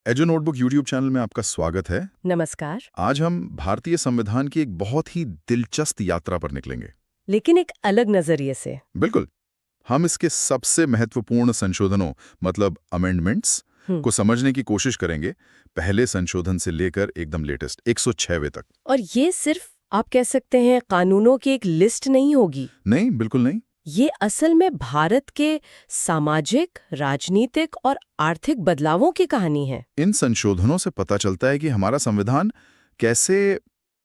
Azo notebook YouTube channel में आपका स्वागत है। नमस्कार। आज हम भारतीय संविधान की एक बहुत ही दिलचस्प यात्रा पर निकलेंगे। लेकिन एक अलग नजरिए से। बिल्कुल। हम इसके सबसे महत्वपूर्ण संशोधनों मतलब अमेंडमेंट्स को समझने की कोशिश करेंगे, पहले संशोधन से लेकर एकदम लेटेस्ट 106वें तक। और ये सिर्फ आप कह सकते हैं कानूनों की एक लिस्ट नहीं होगी। नहीं, बिल्कुल नहीं। ये असल में भारत के सामाजिक, राजनीतिक और आर्थिक बदलावों की कहानी है। इन संशोधनों से पता चलता है कि हमारा संविधान कैसे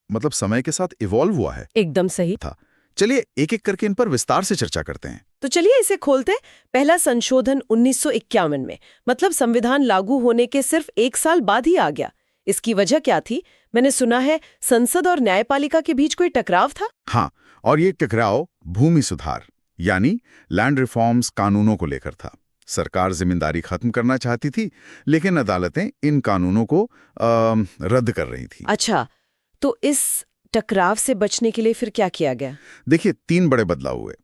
समय के साथ इवॉल्व हुआ है। एकदम सही था। चलिए एक एक करके इन पर विस्तार से चर्चा करते हैं। तो चलिए इसे खोलते हैं। पहला संशोधन 1951 में, मतलब संविधान लागू होने के सिर्फ एक साल बाद ही आ गया। इसकी वजह क्या थी? मैंने सुना है संसद और न्यायपालिका के बीच कोई टकराव था। हाँ, और ये टकराव भूमि सुधार यानी लैंड रिफॉर्म्स कानूनों को लेकर था। सरकार जिम्मेदारी खत्म करना चाहती थी, लेकिन अदालतें इन कानूनों को रद्द कर रही थी। अच्छा, तो इस टकराव से बचने के लिए फिर क्या किया गया? देखिए, 3 बड़े बदलाव हुए।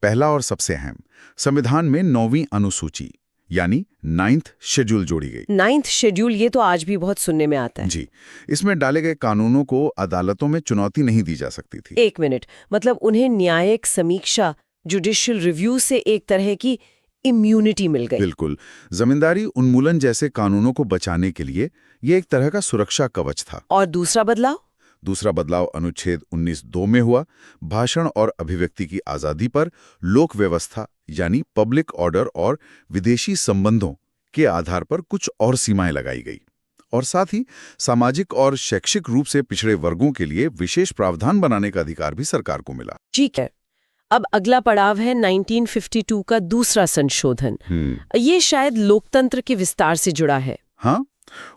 पहला और सबसे अहम, संविधान में 9वीं अनुसूची यानी 9th शेड्यूल जोड़ी गई। 9th शेड्यूल, ये तो आज भी बहुत सुनने में आता है। जी, इसमें डाले गए कानूनों को अदालतों में चुनौती नहीं दी जा सकती थी। एक मिनट, मतलब उन्हें न्यायिक समीक्षा, जुडिशियल रिव्यू से एक तरह की इम्यूनिटी मिल गई। बिल्कुल। जमींदारी उन्मूलन जैसे कानूनों को बचाने के लिए ये एक तरह का सुरक्षा कवच था। और दूसरा बदलाव? दूसरा बदलाव अनुच्छेद 19(2) में हुआ। भाषण और अभिव्यक्ति की आजादी पर लोक व्यवस्था यानी पब्लिक ऑर्डर और विदेशी संबंधों के आधार पर कुछ और सीमाएं लगाई गई। और साथ ही सामाजिक और शैक्षिक रूप से पिछड़े वर्गों के लिए विशेष प्रावधान बनाने का अधिकार भी सरकार को मिला। ठीक है। अब अगला पड़ाव है 1952 का दूसरा संशोधन। ये शायद लोकतंत्र के विस्तार से जुड़ा है। हाँ,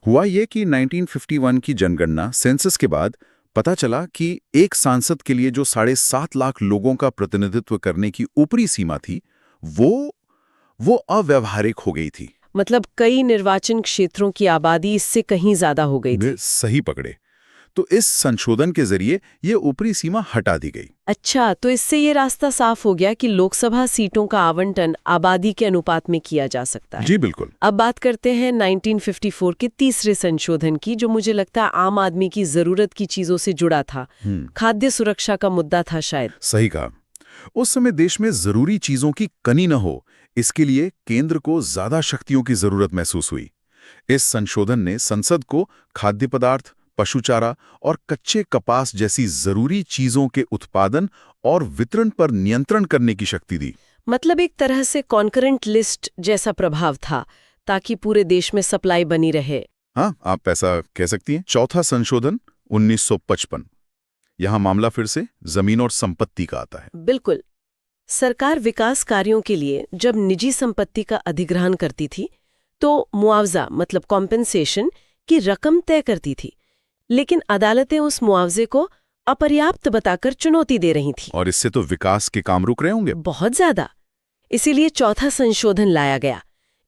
हुआ ये कि 1951 की जनगणना सेंसस के बाद पता चला कि एक सांसद के लिए जो 7.5 लाख लोगों का प्रतिनिधित्व करने की ऊपरी सीमा थी, वो अव्यावहारिक हो गई थी। मतलब कई निर्वाचन क्षेत्रों की आबादी इससे कहीं ज्यादा हो गई थी। सही पकड़े। तो इस संशोधन के जरिए ये ऊपरी सीमा हटा दी गई। अच्छा, तो इससे ये रास्ता साफ हो गया कि लोकसभा सीटों का आवंटन आबादी के अनुपात में किया जा सकता है। जी बिल्कुल। अब बात करते हैं 1954 के तीसरे संशोधन की, जो मुझे लगता है आम आदमी की जरूरत की चीजों से जुड़ा था। खाद्य सुरक्षा का मुद्दा था शायद। सही कहा। उस समय देश में जरूरी चीजों की कमी न हो, इसके लिए केंद्र को ज्यादा शक्तियों की जरूरत महसूस हुई। इस संशोधन ने संसद को खाद्य पदार्थ, पशु चारा और कच्चे कपास जैसी जरूरी चीजों के उत्पादन और वितरण पर नियंत्रण करने की शक्ति दी। मतलब एक तरह से कॉन्करेंट लिस्ट जैसा प्रभाव था, ताकि पूरे देश में सप्लाई बनी रहे। हाँ, आप ऐसा कह सकती हैं। चौथा संशोधन 1955। यहाँ मामला फिर से जमीन और संपत्ति का आता है। बिल्कुल। सरकार विकास कार्यों के लिए जब निजी संपत्ति का अधिग्रहण करती थी, तो मुआवजा मतलब कॉम्पेंसेशन की रकम तय करती थी, लेकिन अदालतें उस मुआवजे को अपर्याप्त बताकर चुनौती दे रही थीं। और इससे तो विकास के काम रुक रहे होंगे। बहुत ज्यादा। इसीलिए चौथा संशोधन लाया गया।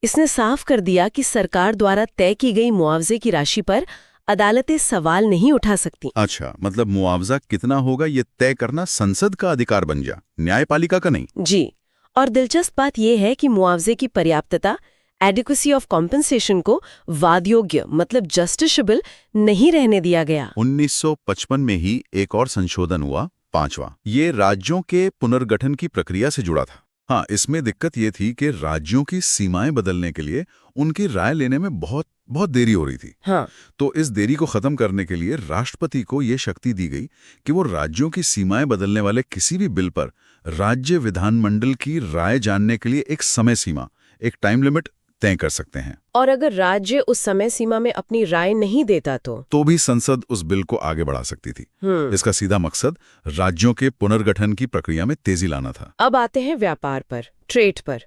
इसने साफ कर दिया कि सरकार द्वारा तय की गई मुआवजे की राशि पर अदालतें सवाल नहीं उठा सकती। अच्छा, मतलब मुआवजा कितना होगा ये तय करना संसद का अधिकार बन जा, न्यायपालिका का नहीं। जी, और दिलचस्प बात यह है कि मुआवजे की पर्याप्तता, एडिक्वेसी ऑफ कॉम्पेंसेशन को वादयोग्य मतलब जस्टिसेबल नहीं रहने दिया गया। 1955 में ही एक और संशोधन हुआ, 5वां। ये राज्यों के पुनर्गठन की प्रक्रिया से जुड़ा था। हाँ, इसमें दिक्कत ये थी कि राज्यों की सीमाएं बदलने के लिए उनकी राय लेने में बहुत देरी हो रही थी। हाँ। तो इस देरी को खत्म करने के लिए राष्ट्रपति को ये शक्ति दी गई कि वो राज्यों की सीमाएं बदलने वाले किसी भी बिल पर राज्य विधानमंडल की राय जानने के लिए एक समय सीमा, एक टाइम लिमिट तय कर सकते हैं। और अगर राज्य उस समय सीमा में अपनी राय नहीं देता तो भी संसद उस बिल को आगे बढ़ा सकती थी। इसका सीधा मकसद राज्यों के पुनर्गठन की प्रक्रिया में तेजी लाना था। अब आते हैं व्यापार पर, ट्रेड पर।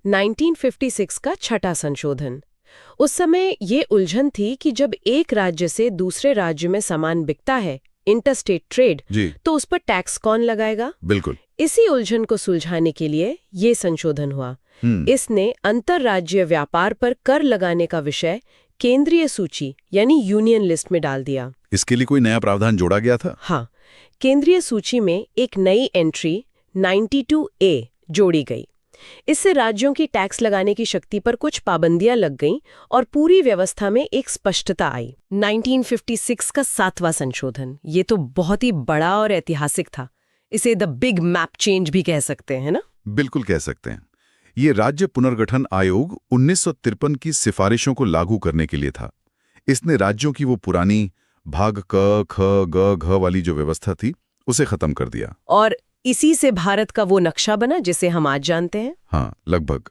1956 का छठा संशोधन। उस समय ये उलझन थी कि जब एक राज्य से दूसरे राज्य में सामान बिकता है, इंटरस्टेट ट्रेड, तो उस पर टैक्स कौन लगाएगा? बिल्कुल। इसी उलझन को सुलझाने के लिए ये संशोधन हुआ। इसने अंतर्राज्यीय व्यापार पर कर लगाने का विषय केंद्रीय सूची यानी यूनियन लिस्ट में डाल दिया। इसके लिए कोई नया प्रावधान जोड़ा गया था? हाँ, केंद्रीय सूची में एक नई एंट्री 92A जोड़ी गई। इससे राज्यों की टैक्स लगाने की शक्ति पर कुछ पाबंदियां लग गईं और पूरी व्यवस्था में एक स्पष्टता आई। 1956 का 7वां संशोधन, ये तो बहुत ही बड़ा और ऐतिहासिक था। इसे द बिग मैप चेंज भी कह सकते हैं ना? बिल्कुल कह सकते हैं। ये राज्य पुनर्गठन आयोग 1953 की सिफारिशों को लागू करने के लिए था। इसने राज्यों की वो पुरानी भाग क, ख, ग, घ वाली जो व्यवस्था थी उसे खत्म कर दिया। और इसी से भारत का वो नक्शा बना जिसे हम आज जानते हैं। हाँ, लगभग।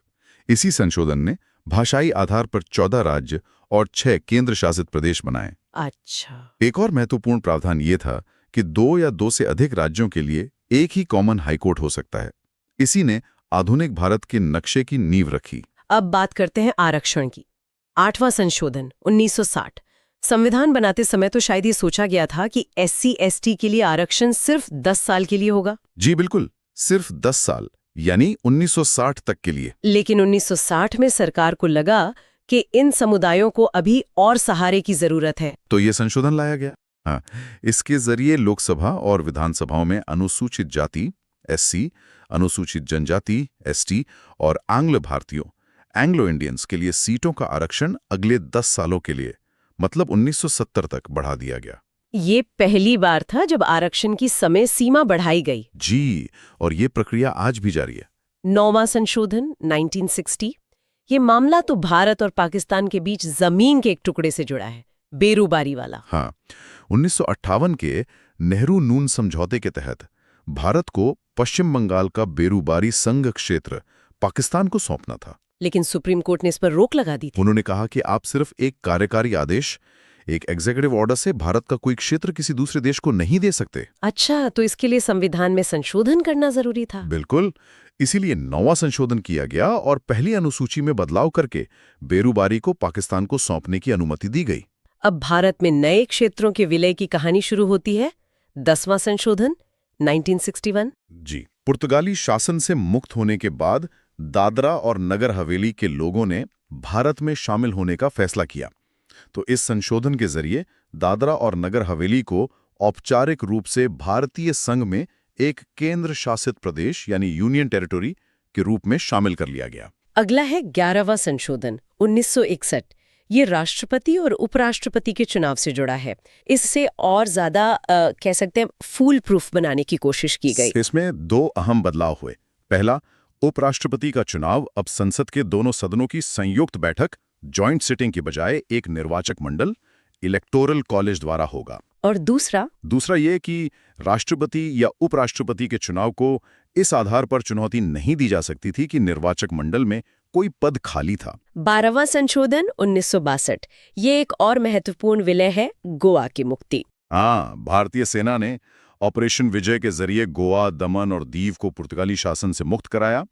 इसी संशोधन ने भाषाई आधार पर 14 राज्य और 6 केंद्र शासित प्रदेश बनाए। अच्छा। एक और महत्वपूर्ण प्रावधान ये था कि 2 या 2 से अधिक राज्यों के लिए एक ही कॉमन हाईकोर्ट हो सकता है। इसी ने आधुनिक भारत के नक्शे की नींव रखी। अब बात करते हैं आरक्षण की। 8वां संशोधन 1960। संविधान बनाते समय तो शायद ये सोचा गया था कि SC/ST के लिए आरक्षण सिर्फ 10 साल के लिए होगा। जी बिल्कुल, सिर्फ 10 साल, यानी 1960 तक के लिए। लेकिन 1960 में सरकार को लगा कि इन समुदायों को अभी और सहारे की जरूरत है। तो ये संशोधन लाया गया। हाँ, इसके जरिए लोकसभा और विधानसभाओं में अनुसूचित जाति SC, अनुसूचित जनजाति ST और आंग्ल भारतीयों एंग्लो इंडियंस के लिए सीटों का आरक्षण अगले 10 सालों के लिए, मतलब 1970 तक बढ़ा दिया गया। ये पहली बार था जब आरक्षण की समय सीमा बढ़ाई गई। जी, और ये प्रक्रिया आज भी जारी है। 9वां संशोधन 1960। ये मामला तो भारत और पाकिस्तान के बीच जमीन के एक टुकड़े से जुड़ा है, बेरूबारी वाला। हाँ, 1958 के नेहरू नून समझौते के तहत भारत को पश्चिम बंगाल का बेरूबारी संघ क्षेत्र पाकिस्तान को सौंपना था। लेकिन सुप्रीम कोर्ट ने इस पर रोक लगा दी थी। उन्होंने कहा कि आप सिर्फ एक कार्यकारी आदेश, एक एग्जीक्यूटिव ऑर्डर से भारत का कोई क्षेत्र किसी दूसरे देश को नहीं दे सकते। अच्छा, तो इसके लिए संविधान में संशोधन करना जरूरी था। बिल्कुल, इसीलिए 9वां संशोधन किया गया और पहली अनुसूची में बदलाव करके बेरूबारी को पाकिस्तान को सौंपने की अनुमति दी गई। अब भारत में नए क्षेत्रों के विलय की कहानी शुरू होती है। 10वां संशोधन 1961। जी, पुर्तगाली शासन से मुक्त होने के बाद दादरा और नगर हवेली के लोगों ने भारत में शामिल होने का फैसला किया। तो इस संशोधन के जरिए दादरा और नगर हवेली को औपचारिक रूप से भारतीय संघ में एक केंद्र शासित प्रदेश यानी यूनियन टेरिटरी के रूप में शामिल कर लिया गया। अगला है 11वां संशोधन 1961। ये राष्ट्रपति और उपराष्ट्रपति के चुनाव से जुड़ा है। इससे और ज्यादा कह सकते हैं फूल प्रूफ बनाने की कोशिश की गई। इसमें 2 अहम बदलाव हुए। पहला, उपराष्ट्रपति का चुनाव अब संसद के दोनों सदनों की संयुक्त बैठक जॉइंट सिटिंग की बजाय एक निर्वाचक मंडल इलेक्टोरल कॉलेज द्वारा होगा। और दूसरा ये कि राष्ट्रपति या उपराष्ट्रपति के चुनाव को इस आधार पर चुनौती नहीं दी जा सकती थी कि निर्वाचक मंडल में कोई पद खाली था। 12वां संशोधन 1962। ये एक और महत्वपूर्ण विलय है, गोवा की मुक्ति। हाँ, भारतीय सेना ने ऑपरेशन विजय के जरिए गोवा, दमन और दीव को पुर्तगाली शासन से मुक्त कराया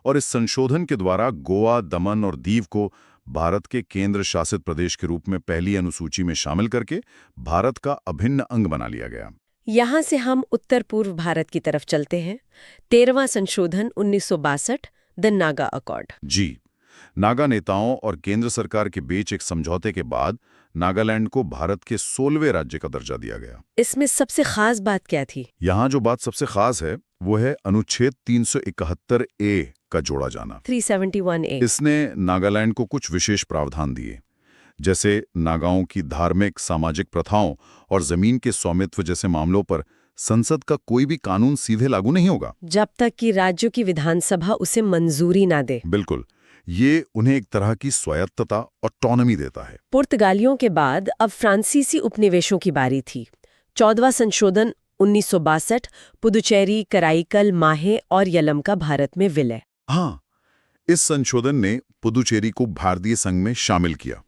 और इस संशोधन के द्वारा गोवा, दमन और दीव को भारत के केंद्र शासित प्रदेश के रूप में पहली अनुसूची में शामिल करके भारत का अभिन्न अंग बना लिया गया। यहाँ से हम उत्तर पूर्व भारत की तरफ चलते हैं। 13वां संशोधन 1962, द नागा अकॉर्ड। जी, नागा नेताओं और केंद्र सरकार के बीच एक समझौते के बाद नागालैंड को भारत के 16वें राज्य का दर्जा दिया गया। इसमें सबसे खास बात क्या थी? यहाँ जो बात सबसे खास है वो है अनुच्छेद 371A का जोड़ा जाना। 371A। इसने नागालैंड को कुछ विशेष प्रावधान दिए, जैसे नागाओं की धार्मिक, सामाजिक प्रथाओं और जमीन के स्वामित्व जैसे मामलों पर संसद का कोई भी कानून सीधे लागू नहीं होगा जब तक कि राज्यों की विधानसभा उसे मंजूरी ना दे। बिल्कुल, ये उन्हें एक तरह की स्वायत्तता, ऑटोनॉमी देता है। पुर्तगालियों के बाद अब फ्रांसीसी उपनिवेशों की बारी थी। 14वां संशोधन 1962, पुदुचेरी, कराईकल, माहे और यलम का भारत में विलय। हाँ, इस संशोधन ने पुदुचेरी को भारतीय संघ में शामिल किया।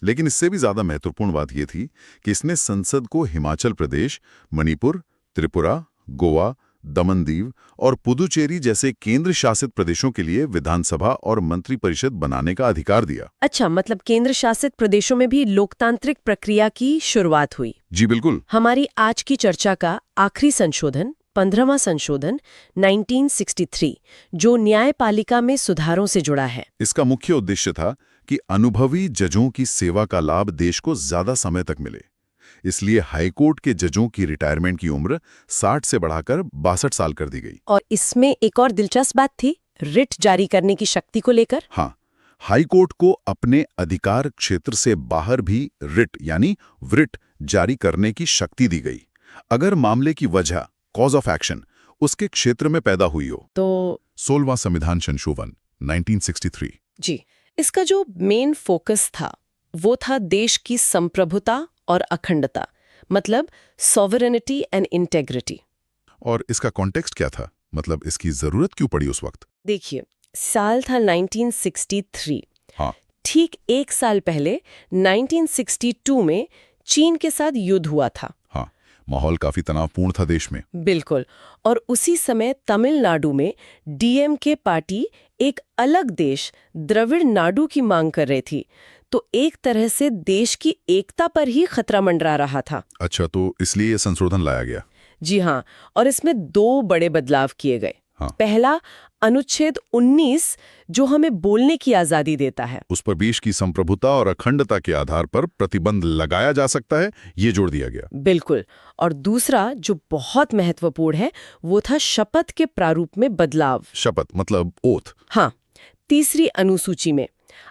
लेकिन इससे भी ज्यादा महत्वपूर्ण बात यह थी कि इसने संसद को हिमाचल प्रदेश, मणिपुर, त्रिपुरा, गोवा, दमन दीव और पुदुचेरी जैसे केंद्र शासित प्रदेशों के लिए विधानसभा और मंत्री परिषद बनाने का अधिकार दिया। अच्छा, मतलब केंद्र शासित प्रदेशों में भी लोकतांत्रिक प्रक्रिया की शुरुआत हुई। जी बिल्कुल। हमारी आज की चर्चा का आखिरी संशोधन 15वां संशोधन 1963, जो न्यायपालिका में सुधारों से जुड़ा है। इसका मुख्य उद्देश्य था कि अनुभवी जजों की सेवा का लाभ देश को ज्यादा समय तक मिले। इसलिए हाईकोर्ट के जजों की रिटायरमेंट की उम्र 60 से बढ़ाकर 62 साल कर दी गई। और इसमें एक और दिलचस्प बात थी, रिट जारी करने की शक्ति को लेकर। हाँ, हाई कोर्ट को अपने अधिकार क्षेत्र से बाहर भी रिट यानी वृट जारी करने की शक्ति दी गई, अगर मामले की वजह कॉज ऑफ एक्शन उसके क्षेत्र में पैदा हुई हो। तो 16वां संविधान संशोधन 1963। जी, इसका जो मेन फोकस था वो था देश की संप्रभुता और अखंडता, मतलब सॉवरेनिटी एंड इंटेग्रिटी। और इसका कॉन्टेक्स्ट क्या था, मतलब इसकी जरूरत क्यों पड़ी उस वक्त? देखिए, साल था 1963। हाँ। ठीक एक साल पहले 1962 में चीन के साथ युद्ध हुआ था। हाँ, माहौल काफी तनावपूर्ण था देश में। बिल्कुल। और उसी समय तमिलनाडु में डीएमके पार्टी एक अलग देश द्रविड़ नाडु की मांग कर रही थी, तो एक तरह से देश की एकता पर ही खतरा मंडरा रहा था। अच्छा, तो इसलिए ये संशोधन लाया गया। जी हाँ, और इसमें 2 बड़े बदलाव किए गए। हाँ। पहला, अनुच्छेद 19 जो हमें बोलने की आजादी देता है, उस पर देश की संप्रभुता और अखंडता के आधार पर प्रतिबंध लगाया जा सकता है, ये जोड़ दिया गया। बिल्कुल। और दूसरा जो बहुत महत्वपूर्ण है वो था शपथ के प्रारूप में बदलाव। शपथ मतलब ओथ। हाँ, तीसरी अनुसूची में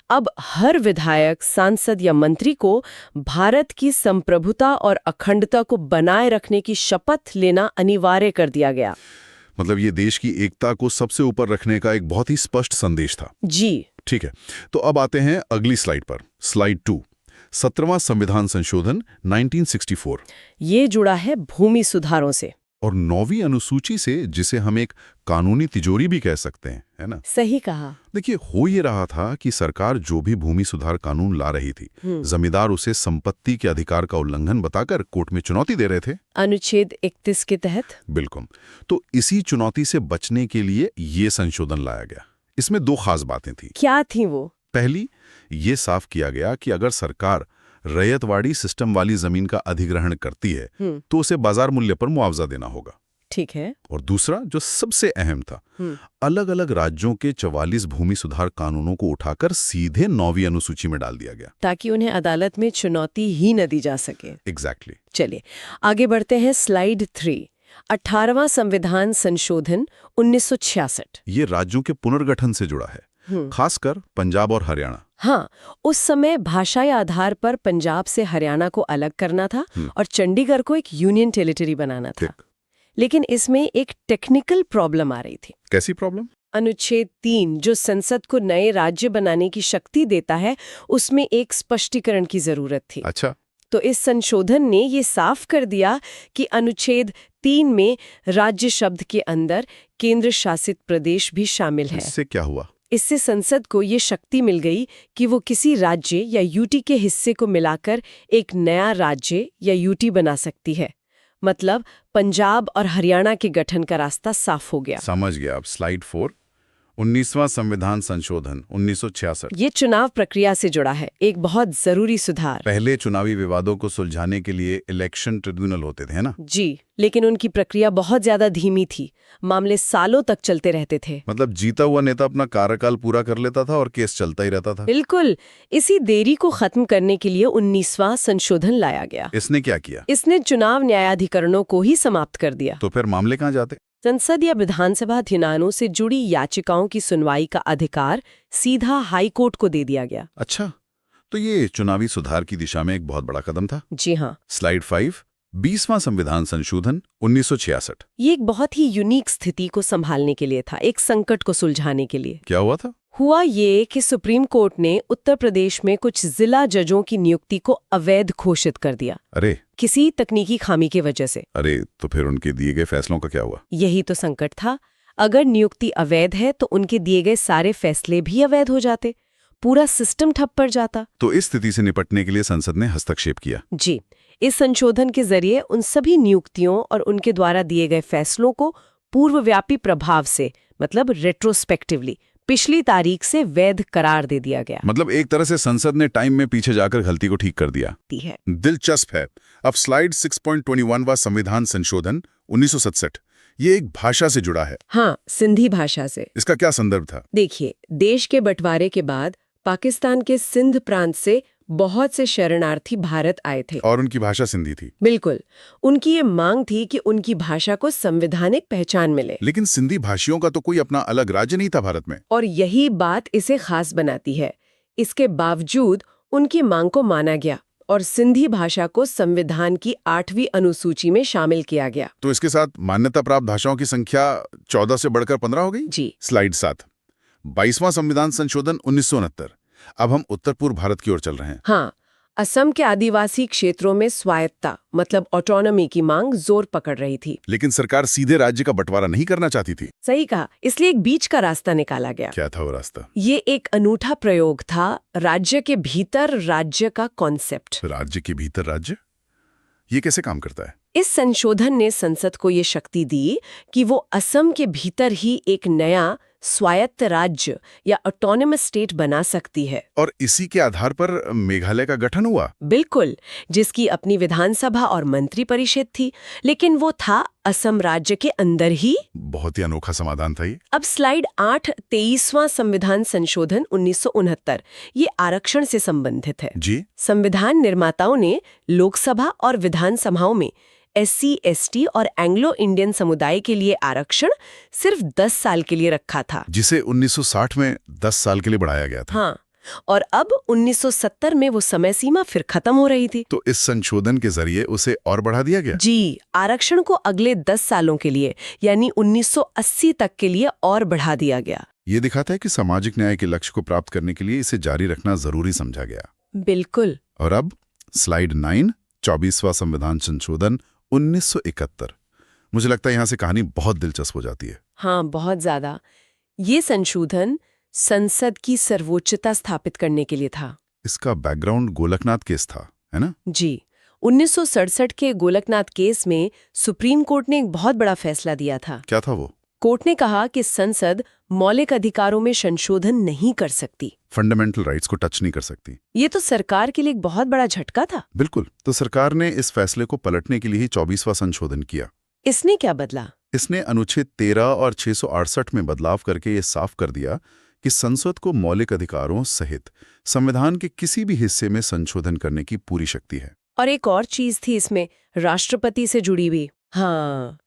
अब हर विधायक, सांसद या मंत्री को भारत की संप्रभुता और अखंडता को बनाए रखने की शपथ लेना अनिवार्य कर दिया गया। मतलब ये देश की एकता को सबसे ऊपर रखने का एक बहुत ही स्पष्ट संदेश था। जी। ठीक है, तो अब आते हैं अगली स्लाइड पर, स्लाइड 2, 17वां संविधान संशोधन 1964। ये जुड़ा है भूमि सुधारों से और 9वीं अनुसूची से, जिसे हम एक कानूनी तिजोरी भी कह सकते हैं, है ना? सही कहा। देखिए, हो ये रहा था कि सरकार जो भी भूमि सुधार कानून ला रही थी, जमींदार उसे संपत्ति के अधिकार का उल्लंघन बताकर कोर्ट में चुनौती दे रहे थे, अनुच्छेद 31 के तहत। बिल्कुल। तो इसी चुनौती से बचने के लिए ये संशोधन लाया गया। इसमें 2 खास बातें थी। क्या थी वो? पहली, ये साफ किया गया कि अगर सरकार रैयतवाड़ी सिस्टम वाली जमीन का अधिग्रहण करती है तो उसे बाजार मूल्य पर मुआवजा देना होगा। ठीक है। और दूसरा, जो सबसे अहम था, अलग अलग राज्यों के 44 भूमि सुधार कानूनों को उठाकर सीधे 9वीं अनुसूची में डाल दिया गया, ताकि उन्हें अदालत में चुनौती ही न दी जा सके। एग्जैक्टली। चलिए आगे बढ़ते हैं। स्लाइड 3, 18वां संविधान संशोधन 1966। ये राज्यों के पुनर्गठन से जुड़ा है, खासकर पंजाब और हरियाणा। हाँ, उस समय भाषाई आधार पर पंजाब से हरियाणा को अलग करना था और चंडीगढ़ को एक यूनियन टेरिटरी बनाना था। लेकिन इसमें एक टेक्निकल प्रॉब्लम आ रही थी। कैसी प्रॉब्लम? अनुच्छेद 3 जो संसद को नए राज्य बनाने की शक्ति देता है, उसमें एक स्पष्टीकरण की जरूरत थी। अच्छा। तो इस संशोधन ने ये साफ कर दिया कि अनुच्छेद 3 में राज्य शब्द के अंदर केंद्र शासित प्रदेश भी शामिल है। इससे क्या हुआ? इससे संसद को ये शक्ति मिल गई कि वो किसी राज्य या यूटी के हिस्से को मिलाकर एक नया राज्य या यूटी बना सकती है। मतलब पंजाब और हरियाणा के गठन का रास्ता साफ हो गया। समझ गया। अब स्लाइड 4, 19वां संविधान संशोधन 1966। ये चुनाव प्रक्रिया से जुड़ा है, एक बहुत जरूरी सुधार। पहले चुनावी विवादों को सुलझाने के लिए इलेक्शन ट्रिब्यूनल होते थे, है ना? जी, लेकिन उनकी प्रक्रिया बहुत ज्यादा धीमी थी। मामले सालों तक चलते रहते थे। मतलब जीता हुआ नेता अपना कार्यकाल पूरा कर लेता था और केस चलता ही रहता था। बिल्कुल। इसी देरी को खत्म करने के लिए 19वां संशोधन लाया गया। इसने क्या किया? इसने चुनाव न्यायाधिकरणों को ही समाप्त कर दिया। तो फिर मामले कहाँ जाते? संसद या विधानसभा अधिनियमों से जुड़ी याचिकाओं की सुनवाई का अधिकार सीधा हाई कोर्ट को दे दिया गया। अच्छा, तो ये चुनावी सुधार की दिशा में एक बहुत बड़ा कदम था। जी हाँ। स्लाइड 5, 20वां संविधान संशोधन 1966। ये एक बहुत ही यूनिक स्थिति को संभालने के लिए था, एक संकट को सुलझाने के लिए। क्या हुआ था? हुआ ये कि सुप्रीम कोर्ट ने उत्तर प्रदेश में कुछ जिला जजों की नियुक्ति को अवैध घोषित कर दिया। अरे, किसी तकनीकी खामी की वजह से। अरे, तो फिर उनके दिए गए फैसलों का क्या हुआ? यही तो संकट था। अगर नियुक्ति अवैध है तो उनके दिए गए सारे फैसले भी अवैध हो जाते, पूरा सिस्टम ठप पड़ जाता। तो इस स्थिति से निपटने के लिए संसद ने हस्तक्षेप किया। जी, इस संशोधन के जरिए उन सभी नियुक्तियों और उनके द्वारा दिए गए फैसलों को पूर्वव्यापी प्रभाव से, मतलब रेट्रोस्पेक्टिवली, पिछली तारीख से वैध करार दे दिया गया। मतलब एक तरह से संसद ने टाइम में पीछे जाकर गलती को ठीक कर दिया। दिलचस्प है। अब स्लाइड 6.21वां संविधान संशोधन 1967, ये एक भाषा से जुड़ा है। हाँ, सिंधी भाषा से। इसका क्या संदर्भ था? देखिए, देश के बंटवारे के बाद पाकिस्तान के सिंध प्रांत से बहुत से शरणार्थी भारत आए थे। और उनकी भाषा सिंधी थी। बिल्कुल। उनकी ये मांग थी कि उनकी भाषा को संवैधानिक पहचान मिले। लेकिन सिंधी भाषियों का तो कोई अपना अलग राज्य नहीं था भारत में। और यही बात इसे खास बनाती है। इसके बावजूद उनकी मांग को माना गया और सिंधी भाषा को संविधान की 8वीं अनुसूची में शामिल किया गया। तो इसके साथ मान्यता प्राप्त भाषाओं की संख्या 14 से बढ़कर 15 हो गई। जी। स्लाइड 7, 22वां संविधान संशोधन 1969। अब हम उत्तर पूर्व भारत की ओर चल रहे हैं। हाँ, असम के आदिवासी क्षेत्रों में स्वायत्ता मतलब ऑटोनॉमी की मांग जोर पकड़ रही थी। लेकिन सरकार सीधे राज्य का बंटवारा नहीं करना चाहती थी। सही कहा। इसलिए एक बीच का रास्ता निकाला गया। क्या था वो रास्ता? ये एक अनूठा प्रयोग था, राज्य के भीतर राज्य का कॉन्सेप्ट। राज्य के भीतर राज्य, ये कैसे काम करता है? इस संशोधन ने संसद को ये शक्ति दी कि वो असम के भीतर ही एक नया स्वायत्त राज्य या ऑटोनमस स्टेट बना सकती है। और इसी के आधार पर मेघालय का गठन हुआ। बिल्कुल, जिसकी अपनी विधानसभा और मंत्री परिषद थी, लेकिन वो था असम राज्य के अंदर ही। बहुत ही अनोखा समाधान था ये। अब स्लाइड 8, 23वां संविधान संशोधन 1969, ये आरक्षण से संबंधित है। जी। संविधान निर्माताओं ने लोकसभा और विधानसभाओं में SC, ST और एंग्लो इंडियन समुदाय के लिए आरक्षण सिर्फ 10 साल के लिए रखा था, जिसे 1960 में 10 साल के लिए बढ़ाया गया था। हाँ, और अब 1970 में वो समय सीमा फिर खत्म हो रही थी। तो इस संशोधन के जरिए उसे और बढ़ा दिया गया। जी, आरक्षण को अगले 10 सालों के लिए यानी 1980 तक के लिए और बढ़ा दिया गया। ये दिखाता है कि सामाजिक न्याय के लक्ष्य को प्राप्त करने के लिए इसे जारी रखना जरूरी समझा गया। बिल्कुल। और अब स्लाइड 9, 24वां संविधान संशोधन 1971। मुझे लगता है यहाँ से कहानी बहुत दिलचस्प हो जाती है। हाँ, बहुत ज्यादा। ये संशोधन संसद की सर्वोच्चता स्थापित करने के लिए था। इसका बैकग्राउंड गोलकनाथ केस था, है ना? जी। 1967 के गोलकनाथ केस में सुप्रीम कोर्ट ने एक बहुत बड़ा फैसला दिया था। क्या था वो? कोर्ट ने कहा कि संसद मौलिक अधिकारों में संशोधन नहीं कर सकती, फंडामेंटल राइट्स को टच नहीं कर सकती। ये तो सरकार के लिए एक बहुत बड़ा झटका था। बिल्कुल। तो सरकार ने इस फैसले को पलटने के लिए ही 24वां संशोधन किया। इसने क्या बदला? इसने अनुच्छेद 13 और 668 में बदलाव करके ये साफ कर दिया कि संसद को मौलिक अधिकारों सहित संविधान के किसी भी हिस्से में संशोधन करने की पूरी शक्ति है। और एक और चीज थी इसमें, राष्ट्रपति से जुड़ी हुई। हाँ,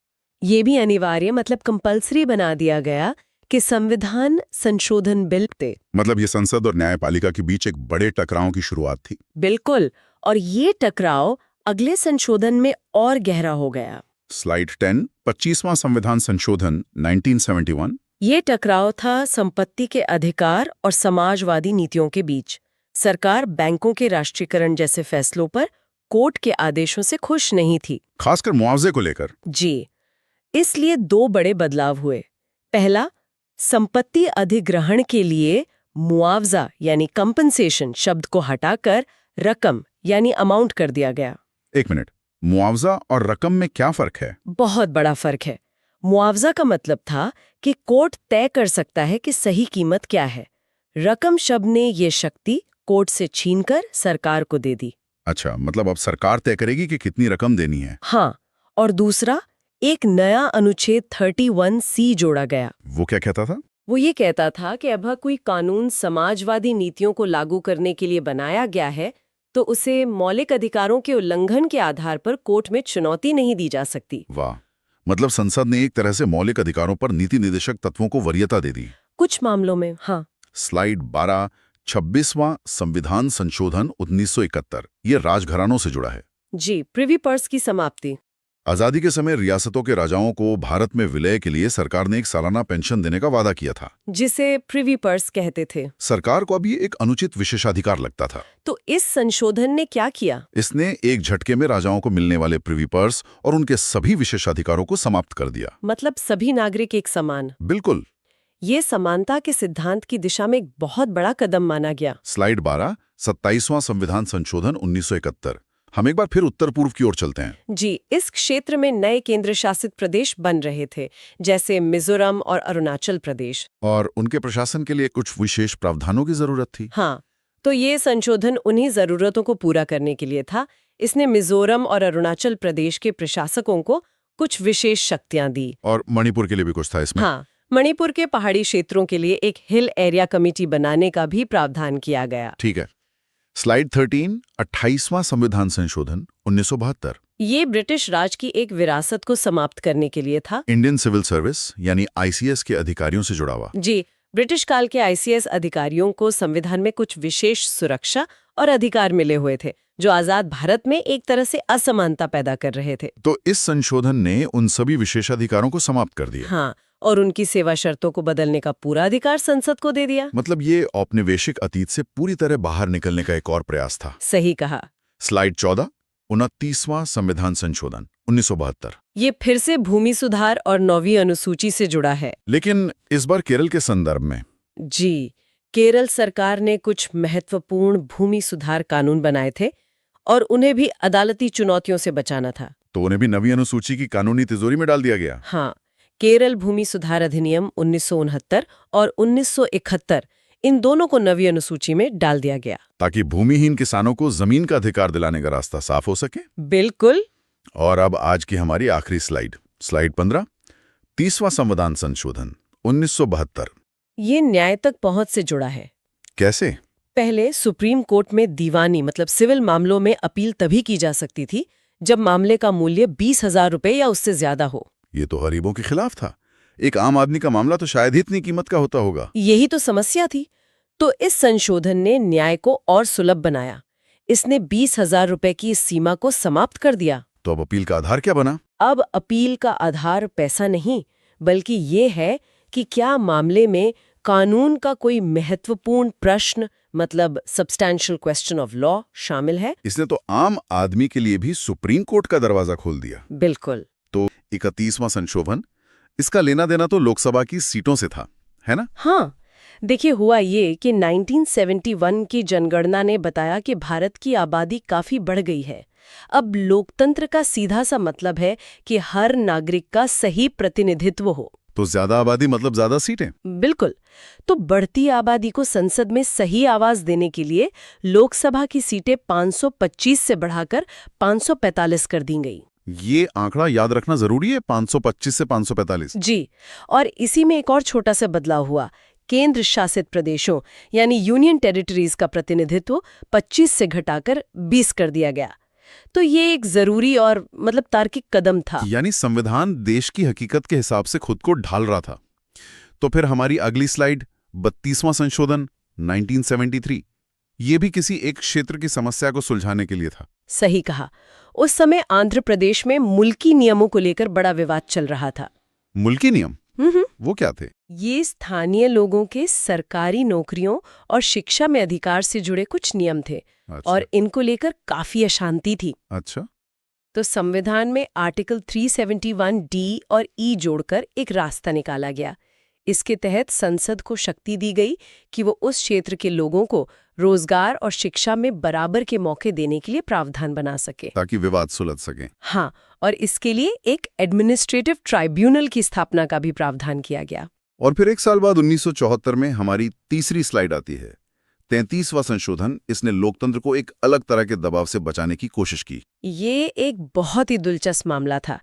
ये भी अनिवार्य मतलब कंपल्सरी बना दिया गया कि संविधान संशोधन बिल थे। मतलब ये संसद और न्यायपालिका के बीच एक बड़े टकराव की शुरुआत थी। बिल्कुल। और ये टकराव अगले संशोधन में और गहरा हो गया। स्लाइड 10, 25वां संविधान संशोधन 1971। ये टकराव था संपत्ति के अधिकार और समाजवादी नीतियों के बीच। सरकार बैंकों के राष्ट्रीयकरण जैसे फैसलों पर कोर्ट के आदेशों से खुश नहीं थी, खासकर मुआवजे को लेकर। जी। इसलिए 2 बड़े बदलाव हुए। पहला, संपत्ति अधिग्रहण के लिए मुआवजा यानी कंपनसेशन शब्द को हटाकर रकम यानी अमाउंट कर दिया गया। एक मिनट, मुआवजा और रकम में क्या फर्क है? बहुत बड़ा फर्क है। मुआवजा का मतलब था कि कोर्ट तय कर सकता है कि सही कीमत क्या है। रकम शब्द ने ये शक्ति कोर्ट से छीनकर सरकार को दे दी। अच्छा, मतलब अब सरकार तय करेगी कि कितनी रकम देनी है। हाँ, और दूसरा, एक नया अनुच्छेद 31C जोड़ा गया। वो क्या कहता था? वो ये कहता था कि अब कोई कानून समाजवादी नीतियों को लागू करने के लिए बनाया गया है तो उसे मौलिक अधिकारों के उल्लंघन के आधार पर कोर्ट में चुनौती नहीं दी जा सकती। वाह, मतलब संसद ने एक तरह से मौलिक अधिकारों पर नीति निर्देशक तत्वों को वरीयता दे दी। कुछ मामलों में, हाँ। स्लाइड 12, 26वां संविधान संशोधन 1971। ये राजघरानों से जुड़ा है। जी, प्रिवी पर्स की समाप्ति। आजादी के समय रियासतों के राजाओं को भारत में विलय के लिए सरकार ने एक सालाना पेंशन देने का वादा किया था, जिसे प्रिवी पर्स कहते थे। सरकार को अब ये एक अनुचित विशेषाधिकार लगता था। तो इस संशोधन ने क्या किया? इसने एक झटके में राजाओं को मिलने वाले प्रिवी पर्स और उनके सभी विशेषाधिकारों को समाप्त कर दिया। मतलब सभी नागरिक एक समान। बिल्कुल। ये समानता के सिद्धांत की दिशा में एक बहुत बड़ा कदम माना गया। स्लाइड 12, 27वां संविधान संशोधन 1971। हम एक बार फिर उत्तर पूर्व की ओर चलते हैं। जी, इस क्षेत्र में नए केंद्र शासित प्रदेश बन रहे थे, जैसे मिजोरम और अरुणाचल प्रदेश, और उनके प्रशासन के लिए कुछ विशेष प्रावधानों की जरूरत थी। हाँ, तो ये संशोधन उन्हीं जरूरतों को पूरा करने के लिए था। इसने मिजोरम और अरुणाचल प्रदेश के प्रशासकों को कुछ विशेष शक्तियां दी। और मणिपुर के लिए भी कुछ था इसमें। हाँ, मणिपुर के पहाड़ी क्षेत्रों के लिए एक हिल एरिया कमेटी बनाने का भी प्रावधान किया गया। ठीक है। स्लाइड 13, 28वां संविधान संशोधन 1972। ये ब्रिटिश राज की एक विरासत को समाप्त करने के लिए था। इंडियन सिविल सर्विस यानी आईसीएस के अधिकारियों से जुड़ा हुआ। जी, ब्रिटिश काल के आईसीएस अधिकारियों को संविधान में कुछ विशेष सुरक्षा और अधिकार मिले हुए थे, जो आजाद भारत में एक तरह से असमानता पैदा कर रहे थे। तो इस संशोधन ने उन सभी विशेषाधिकारों को समाप्त कर दिया। हाँ, और उनकी सेवा शर्तों को बदलने का पूरा अधिकार संसद को दे दिया। मतलब ये औपनिवेशिक अतीत से पूरी तरह बाहर निकलने का एक और प्रयास था। सही कहा। स्लाइड 14, 29वां संविधान संशोधन 1972। ये फिर से भूमि सुधार और 9वीं अनुसूची से जुड़ा है। लेकिन इस बार केरल के संदर्भ में। जी, केरल सरकार ने कुछ महत्वपूर्ण भूमि सुधार कानून बनाए थे और उन्हें भी अदालती चुनौतियों से बचाना था। तो उन्हें भी नवी अनुसूची की कानूनी तिजोरी में डाल दिया गया। हाँ, केरल भूमि सुधार अधिनियम 1969 और 1971, इन दोनों को नवी अनुसूची में डाल दिया गया, ताकि भूमिहीन किसानों को जमीन का अधिकार दिलाने का रास्ता साफ हो सके। बिल्कुल। और अब आज की हमारी आखिरी स्लाइड, स्लाइड 15, 30वां संविधान संशोधन 1972। ये न्याय तक पहुंच से जुड़ा है। कैसे? पहले सुप्रीम कोर्ट में दीवानी मतलब सिविल मामलों में अपील तभी की जा सकती थी जब मामले का मूल्य 20,000 रुपए या उससे ज्यादा हो। ये तो गरीबों के खिलाफ था। एक आम आदमी का मामला तो शायद ही इतनी कीमत का होता होगा। यही तो समस्या थी। तो इस संशोधन ने न्याय को और सुलभ बनाया। इसने 20,000 रुपए की इस सीमा को समाप्त कर दिया। तो अब अपील का आधार क्या बना? अब अपील का आधार पैसा नहीं, बल्कि ये है कि क्या मामले में कानून का कोई महत्वपूर्ण प्रश्न मतलब सब्सटैंशियल क्वेश्चन ऑफ लॉ शामिल है। इसने तो आम आदमी के लिए भी सुप्रीम कोर्ट का दरवाजा खोल दिया। बिल्कुल। तो 31वां संशोधन, इसका लेना देना तो लोकसभा की सीटों से था, है ना? हाँ, देखिए हुआ ये कि 1971 की जनगणना ने बताया कि भारत की आबादी काफी बढ़ गई है। अब लोकतंत्र का सीधा सा मतलब है कि हर नागरिक का सही प्रतिनिधित्व हो। तो ज्यादा आबादी मतलब ज्यादा सीटें। बिल्कुल। तो बढ़ती आबादी को संसद में सही आवाज देने के लिए लोकसभा की सीटें 525 से बढ़ाकर 545 कर दी गई। ये आंकड़ा याद रखना जरूरी है, 525 से 545। जी, और इसी में एक और छोटा सा बदलाव हुआ। केंद्र शासित प्रदेशों यानी यूनियन टेरिटरीज का प्रतिनिधित्व 25 से घटाकर 20 कर दिया गया। तो ये एक जरूरी और मतलब तार्किक कदम था। यानी संविधान देश की हकीकत के हिसाब से खुद को ढाल रहा था। तो फिर हमारी अगली स्लाइड, 32वां संशोधन 1973। ये भी किसी एक क्षेत्र की समस्या को सुलझाने के लिए था। सही कहा। उस समय आंध्र प्रदेश में मुल्की नियमों को लेकर बड़ा विवाद चल रहा था। मुल्की नियम? वो क्या थे? ये स्थानीय लोगों के सरकारी नौकरियों और शिक्षा में अधिकार से जुड़े कुछ नियम थे। अच्छा। और इनको लेकर काफी अशांति थी। अच्छा। तो संविधान में आर्टिकल 371 डी और ई जोड़कर एक रास्ता निकाला गया। इसके तहत संसद को शक्ति दी गई कि वो उस क्षेत्र के लोगों को रोजगार और शिक्षा में बराबर के मौके देने के लिए प्रावधान बना सके, ताकि विवाद सुलझ सके। हाँ, और इसके लिए एक एडमिनिस्ट्रेटिव ट्राइब्यूनल की स्थापना का भी प्रावधान किया गया। और फिर एक साल बाद 1974 में हमारी तीसरी स्लाइड आती है, 33वां संशोधन। इसने लोकतंत्र को एक अलग तरह के दबाव से बचाने की कोशिश की। ये एक बहुत ही दिलचस्प मामला था।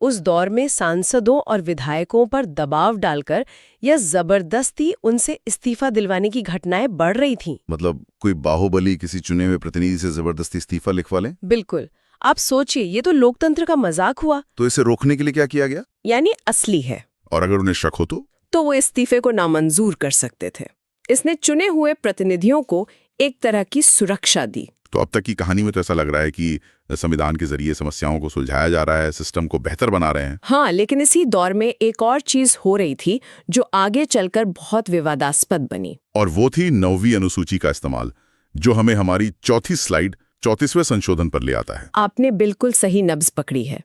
उस दौर में सांसदों और विधायकों पर दबाव डालकर या जबरदस्ती उनसे इस्तीफा दिलवाने की घटनाएं बढ़ रही थीं। मतलब कोई बाहुबली किसी चुने हुए प्रतिनिधि से जबरदस्ती इस्तीफा लिखवा ले? बिल्कुल। आप सोचिए, ये तो लोकतंत्र का मजाक हुआ। तो इसे रोकने के लिए क्या किया गया? यानी असली है। और अगर उन्हें शक हो तो वो इस्तीफे को नामंजूर कर सकते थे। इसने चुने हुए प्रतिनिधियों को एक तरह की सुरक्षा दी। तो अब तक की कहानी में तो ऐसा लग रहा है कि संविधान के जरिए समस्याओं को सुलझाया जा रहा है, सिस्टम को बेहतर बना रहे हैं। हाँ, लेकिन इसी दौर में एक और चीज हो रही थी जो आगे चलकर बहुत विवादास्पद बनी। और वो थी 9वीं अनुसूची का इस्तेमाल, जो हमें हमारी चौथी स्लाइड 34वें संशोधन पर ले आता है। आपने बिल्कुल सही नब्ज पकड़ी है।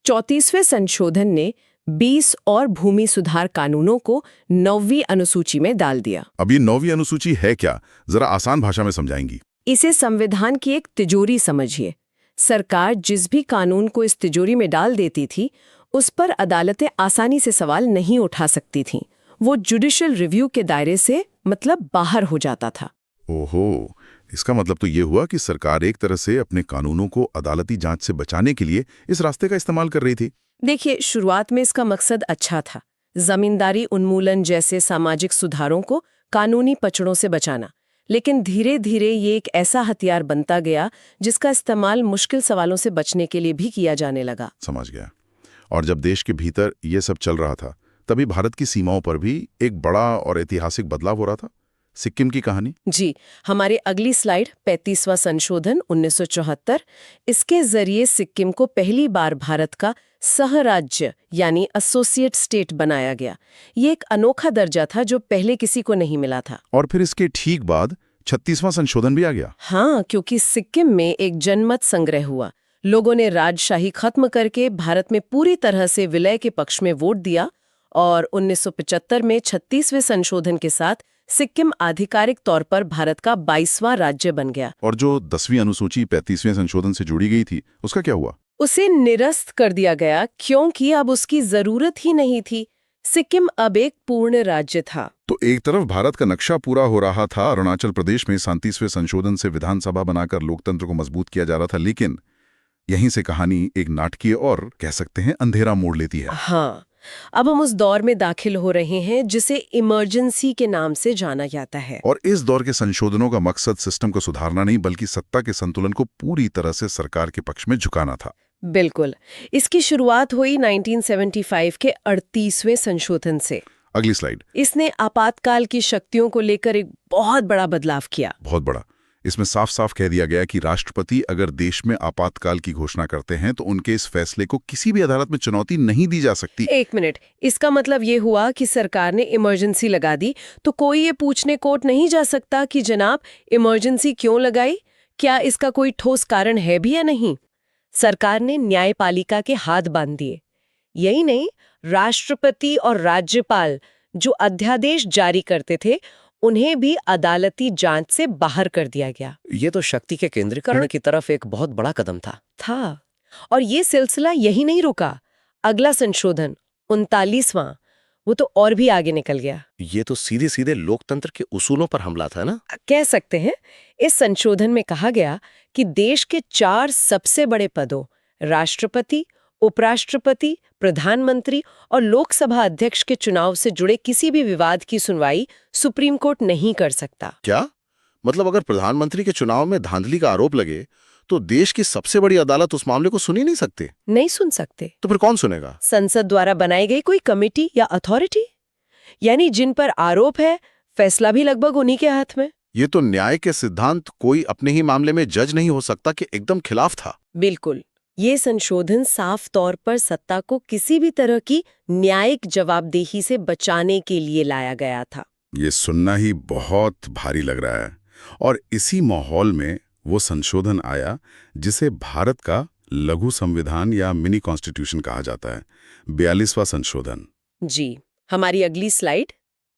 34वें संशोधन ने 20 और भूमि सुधार कानूनों को 9वीं अनुसूची में डाल दिया। अब ये 9वीं अनुसूची है क्या, जरा आसान भाषा में समझाएंगी? इसे संविधान की एक तिजोरी समझिए। सरकार जिस भी कानून को इस तिजोरी में डाल देती थी, उस पर अदालतें आसानी से सवाल नहीं उठा सकती थीं। वो जुडिशियल रिव्यू के दायरे से मतलब बाहर हो जाता था। ओहो, इसका मतलब तो ये हुआ कि सरकार एक तरह से अपने कानूनों को अदालती जांच से बचाने के लिए इस रास्ते का इस्तेमाल कर रही थी। देखिए, शुरुआत में इसका मकसद अच्छा था, जमींदारी उन्मूलन जैसे सामाजिक सुधारों को कानूनी पचड़ों से बचाना। लेकिन धीरे धीरे ये एक ऐसा हथियार बनता गया जिसका इस्तेमाल मुश्किल सवालों से बचने के लिए भी किया जाने लगा। समझ गया। और जब देश के भीतर ये सब चल रहा था, तभी भारत की सीमाओं पर भी एक बड़ा और ऐतिहासिक बदलाव हो रहा था। सिक्किम की कहानी। जी, हमारे अगली स्लाइड 35वां संशोधन 1974। इसके जरिए सिक्किम को पहली बार भारत का सहराज्य यानी एसोसिएट स्टेट बनाया गया। ये एक अनोखा दर्जा था जो पहले किसी को नहीं मिला था। और फिर इसके ठीक बाद 36वां संशोधन भी आ गया। हाँ, क्योंकि सिक्किम में एक जनमत संग्रह हुआ। लोगों ने राजशाही खत्म करके भारत में पूरी तरह से विलय के पक्ष में वोट दिया और 1975 में 36वें संशोधन के साथ सिक्किम आधिकारिक तौर पर भारत का 22वां राज्य बन गया। और जो 10वीं अनुसूची 35वें संशोधन से जुड़ी गई थी, उसका क्या हुआ? उसे निरस्त कर दिया गया क्योंकि अब उसकी जरूरत ही नहीं थी। सिक्किम अब एक पूर्ण राज्य था। तो एक तरफ भारत का नक्शा पूरा हो रहा था, अरुणाचल प्रदेश में 37वें संशोधन से विधानसभा बनाकर लोकतंत्र को मजबूत किया जा रहा था, लेकिन यहीं से कहानी एक नाटकीय और कह सकते हैं अंधेरा मोड़ लेती है। हाँ, अब हम उस दौर में दाखिल हो रहे हैं जिसे इमरजेंसी के नाम से जाना जाता है। और इस दौर के संशोधनों का मकसद सिस्टम को सुधारना नहीं, बल्कि सत्ता के संतुलन को पूरी तरह से सरकार के पक्ष में झुकाना था। बिल्कुल। इसकी शुरुआत हुई 1975 के 38वें संशोधन से। अगली स्लाइड। इसने आपातकाल की शक्तियों को लेकर एक बहुत बड़ा बदलाव किया। बहुत बड़ा। इसमें साफ साफ कह दिया गया कि राष्ट्रपति अगर देश में आपातकाल की घोषणा करते हैं तो उनके इस फैसले को किसी भी अदालत में चुनौती नहीं दी जा सकती। एक मिनट, इसका मतलब ये हुआ कि सरकार ने इमरजेंसी लगा दी तो कोई ये पूछने कोर्ट नहीं जा सकता कि जनाब इमरजेंसी क्यों लगाई, क्या इसका कोई ठोस कारण है भी या नहीं। सरकार ने न्यायपालिका के हाथ बांध दिए। यही नहीं, राष्ट्रपति और राज्यपाल जो अध्यादेश जारी करते थे उन्हें भी अदालती जांच से बाहर कर दिया गया। ये तो शक्ति के केंद्रीकरण की तरफ एक बहुत बड़ा कदम था। और ये सिलसिला यही नहीं रुका। अगला संशोधन 39वां, वो तो और भी आगे निकल गया। ये तो सीधे सीधे लोकतंत्र के उसूलों पर हमला था ना। कह सकते हैं। इस संशोधन में कहा गया कि देश के 4 सबसे बड़े पदों राष्ट्रपति, उपराष्ट्रपति, प्रधानमंत्री और लोकसभा अध्यक्ष के चुनाव से जुड़े किसी भी विवाद की सुनवाई सुप्रीम कोर्ट नहीं कर सकता। क्या मतलब अगर प्रधानमंत्री के चुनाव में धांधली का आरोप लगे तो देश की सबसे बड़ी अदालत उस मामले को सुन ही नहीं सकते? नहीं सुन सकते। तो फिर कौन सुनेगा? संसद द्वारा बनाई गई कोई कमेटी या अथॉरिटी, यानी जिन पर आरोप है, फैसला भी लगभग उन्हीं के हाथ में। ये तो न्याय के सिद्धांत कोई अपने ही मामले में जज नहीं हो सकता के एकदम खिलाफ था। बिल्कुल। ये संशोधन साफ तौर पर सत्ता को किसी भी तरह की न्यायिक जवाबदेही से बचाने के लिए लाया गया था। ये सुनना ही बहुत भारी लग रहा है। और इसी माहौल में वो संशोधन आया जिसे भारत का लघु संविधान या मिनी कॉन्स्टिट्यूशन कहा जाता है, 42वां संशोधन। जी, हमारी अगली स्लाइड।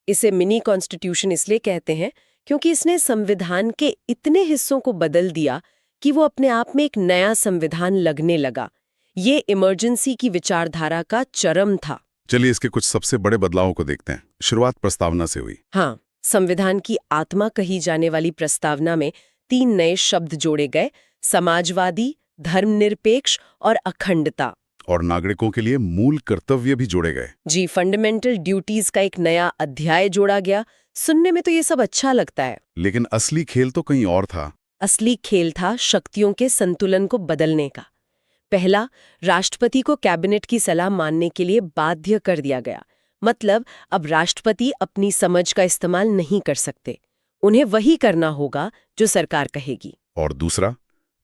इसे मिनी कॉन्स्टिट्यूशन इसलिए कहते हैं क्योंकि इसने संविधान के इतने हिस्सों को बदल दिया कि वो अपने आप में एक नया संविधान लगने लगा। ये इमरजेंसी की विचारधारा का चरम था। चलिए इसके कुछ सबसे बड़े बदलावों को देखते हैं। शुरुआत प्रस्तावना से हुई। हाँ, संविधान की आत्मा कही जाने वाली प्रस्तावना में 3 नए शब्द जोड़े गए: समाजवादी, धर्मनिरपेक्ष और अखंडता। और नागरिकों के लिए मूल कर्तव्य भी जोड़े गए। जी, फंडामेंटल ड्यूटीज का एक नया अध्याय जोड़ा गया। सुनने में तो ये सब अच्छा लगता है, लेकिन असली खेल तो कहीं और था। असली खेल था शक्तियों के संतुलन को बदलने का। पहला, राष्ट्रपति को कैबिनेट की सलाह मानने के लिए बाध्य कर दिया गया। मतलब अब राष्ट्रपति अपनी समझ का इस्तेमाल नहीं कर सकते, उन्हें वही करना होगा जो सरकार कहेगी। और दूसरा,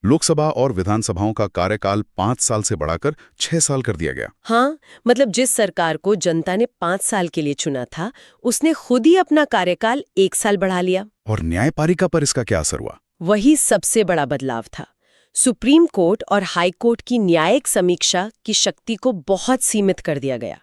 लोकसभा और विधानसभाओं का कार्यकाल 5 साल से बढ़ाकर 6 साल कर दिया गया। हाँ, मतलब जिस सरकार को जनता ने 5 साल के लिए चुना था, उसने खुद ही अपना कार्यकाल 1 साल बढ़ा लिया। और न्यायपालिका पर इसका क्या असर हुआ? वही सबसे बड़ा बदलाव था। सुप्रीम कोर्ट और हाई कोर्ट की न्यायिक समीक्षा की शक्ति को बहुत सीमित कर दिया गया।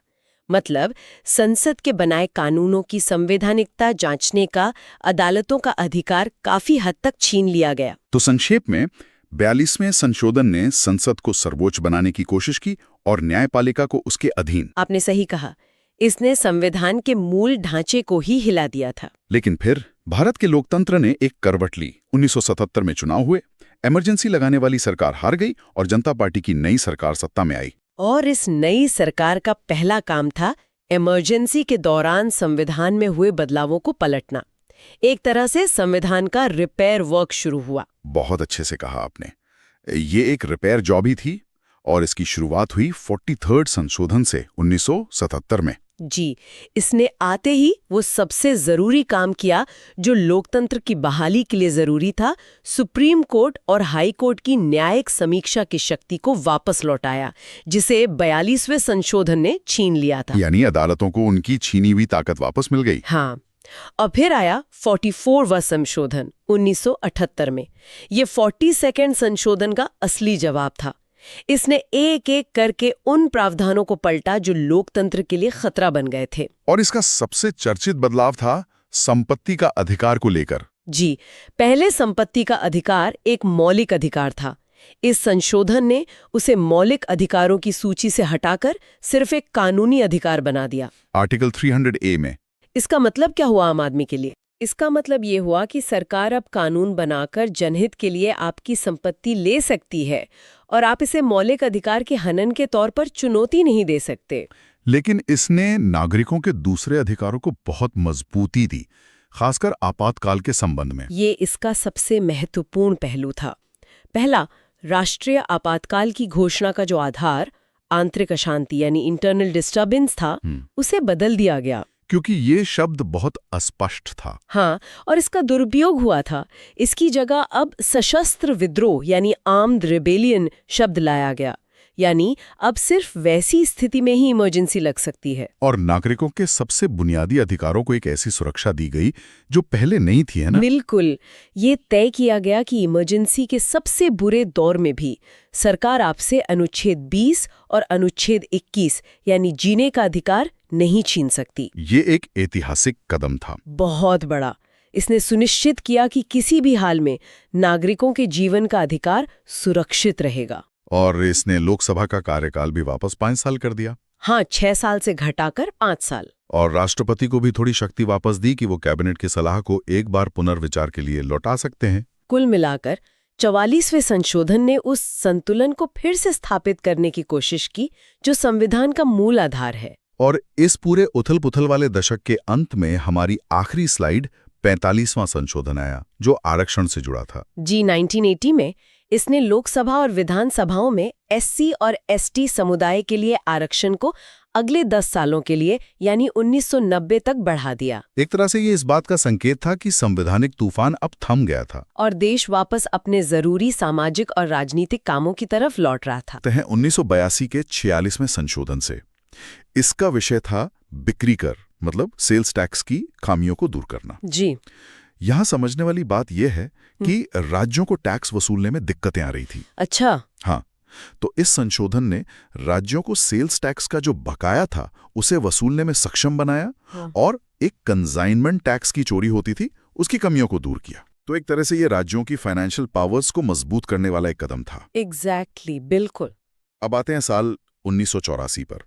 मतलब संसद के बनाए कानूनों की संवैधानिकता जांचने का अदालतों का अधिकार काफी हद तक छीन लिया गया। तो संक्षेप में 42वें संशोधन ने संसद को सर्वोच्च बनाने की कोशिश की और न्यायपालिका को उसके अधीन। आपने सही कहा, इसने संविधान के मूल ढांचे को ही हिला दिया था। लेकिन फिर भारत के लोकतंत्र ने एक करवट ली। 1977 में चुनाव हुए, इमरजेंसी लगाने वाली सरकार हार गई और जनता पार्टी की नई सरकार सत्ता में आई। और इस नई सरकार का पहला काम था इमरजेंसी के दौरान संविधान में हुए बदलावों को पलटना। एक तरह से संविधान का रिपेयर वर्क शुरू हुआ। बहुत अच्छे से कहा आपने। ये एक रिपेयर जॉब ही थी और इसकी शुरुआत हुई 43rd संशोधन से 1977 में। जी, इसने आते ही वो सबसे जरूरी काम किया जो लोकतंत्र की बहाली के लिए जरूरी था, सुप्रीम कोर्ट और हाई कोर्ट की न्यायिक समीक्षा की शक्ति को वापस लौटाया, जिसे 42वें संशोधन ने छीन लिया था। यानी अदालतों को उनकी छीनी हुई ताकत वापस मिल गई। हाँ, और फिर आया 44वां संशोधन 1978 में। ये 42nd संशोधन का असली जवाब था। इसने एक एक करके उन प्रावधानों को पलटा जो लोकतंत्र के लिए खतरा बन गए थे। और इसका सबसे चर्चित बदलाव था संपत्ति का अधिकार को लेकर। जी, पहले संपत्ति का अधिकार एक मौलिक अधिकार था। इस संशोधन ने उसे मौलिक अधिकारों की सूची से हटाकर सिर्फ एक कानूनी अधिकार बना दिया। आर्टिकल 300A में। इसका मतलब क्या हुआ आम आदमी के लिए? इसका मतलब ये हुआ कि सरकार अब कानून बनाकर जनहित के लिए आपकी संपत्ति ले सकती है और आप इसे मौलिक अधिकार के हनन के तौर पर चुनौती नहीं दे सकते। लेकिन इसने नागरिकों के दूसरे अधिकारों को बहुत मजबूती दी, खासकर आपातकाल के संबंध में। ये इसका सबसे महत्वपूर्ण पहलू था। पहला, राष्ट्रीय आपातकाल की घोषणा का जो आधार आंतरिक अशांति यानी इंटरनल डिस्टर्बेंस था, उसे बदल दिया गया। क्योंकि ये शब्द बहुत अस्पष्ट था। हाँ, और इसका दुरुपयोग हुआ था। इसकी जगह अब सशस्त्र विद्रोह यानी आर्म्ड रिबेलियन शब्द लाया गया। यानी अब सिर्फ वैसी स्थिति में ही इमरजेंसी लग सकती है। और नागरिकों के सबसे बुनियादी अधिकारों को एक ऐसी सुरक्षा दी गई जो पहले नहीं थी, है ना? बिल्कुल। ये तय किया गया कि इमरजेंसी के सबसे बुरे दौर में भी सरकार आपसे अनुच्छेद 20 और अनुच्छेद 21 यानी जीने का अधिकार नहीं छीन सकती। ये एक ऐतिहासिक कदम था। बहुत बड़ा। इसने सुनिश्चित किया कि किसी भी हाल में नागरिकों के जीवन का अधिकार सुरक्षित रहेगा। और इसने लोकसभा का कार्यकाल भी वापस 5 साल कर दिया। हाँ, 6 साल से घटाकर 5 साल। और राष्ट्रपति को भी थोड़ी शक्ति वापस दी कि वो कैबिनेट की सलाह को एक बार पुनर्विचार के लिए लौटा सकते हैं। कुल मिलाकर 44वें संशोधन ने उस संतुलन को फिर से स्थापित करने की कोशिश की जो संविधान का मूल आधार है। और इस पूरे उथल-पुथल वाले दशक के अंत में हमारी आखिरी स्लाइड 45वां संशोधन आया, जो आरक्षण से जुड़ा था। जी, 1980 में इसने लोकसभा और विधानसभाओं में एससी और एसटी समुदाय के लिए आरक्षण को अगले 10 सालों के लिए यानी 1990 तक बढ़ा दिया। एक तरह से ये इस बात का संकेत था कि संवैधानिक तूफान अब थम गया था और देश वापस अपने जरूरी सामाजिक और राजनीतिक कामों की तरफ लौट रहा था। 1982 के 46वें संशोधन से इसका विषय था बिक्री कर, मतलब सेल्स टैक्स की खामियों को दूर करना। जी, यहाँ समझने वाली बात यह है कि राज्यों को टैक्स वसूलने में दिक्कतें आ रही थी। अच्छा। हाँ, तो इस संशोधन ने राज्यों को सेल्स टैक्स का जो बकाया था उसे वसूलने में सक्षम बनाया और एक कंसाइनमेंट टैक्स की चोरी होती थी उसकी कमियों को दूर किया। तो एक तरह से ये राज्यों की फाइनेंशियल पावर्स को मजबूत करने वाला एक कदम था। एग्जैक्टली, बिल्कुल। अब आते हैं साल 1984 पर।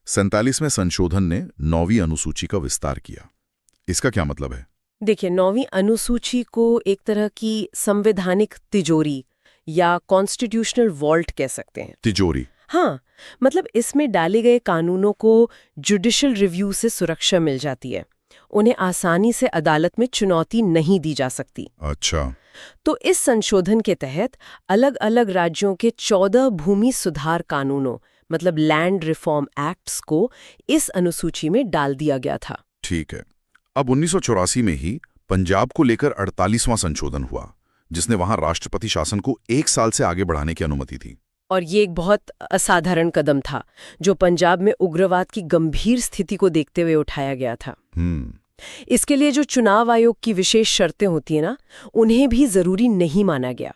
47वें संशोधन ने 9वीं अनुसूची का विस्तार किया। इसका क्या मतलब है? देखिए, 9वीं अनुसूची को एक तरह की संवैधानिक तिजोरी या कॉन्स्टिट्यूशनल वॉल्ट कह सकते हैं। तिजोरी? हाँ, मतलब इसमें डाले गए कानूनों को जुडिशियल रिव्यू से सुरक्षा मिल जाती है। उन्हें आसानी से अदालत में चुनौती नहीं दी जा सकती। अच्छा। तो इस संशोधन के तहत अलग अलग राज्यों के 14 भूमि सुधार कानूनों मतलब लैंड रिफॉर्म एक्ट्स को इस अनुसूची में डाल दिया गया था। ठीक है। अब 1984 में ही पंजाब को लेकर 48वां संशोधन हुआ, जिसने वहां राष्ट्रपति शासन को 1 साल से आगे बढ़ाने की अनुमति थी। और ये एक बहुत असाधारण कदम था जो पंजाब में उग्रवाद की गंभीर स्थिति को देखते हुए उठाया गया था। इसके लिए जो चुनाव आयोग की विशेष शर्तें होती हैं ना, उन्हें भी जरूरी नहीं माना गया।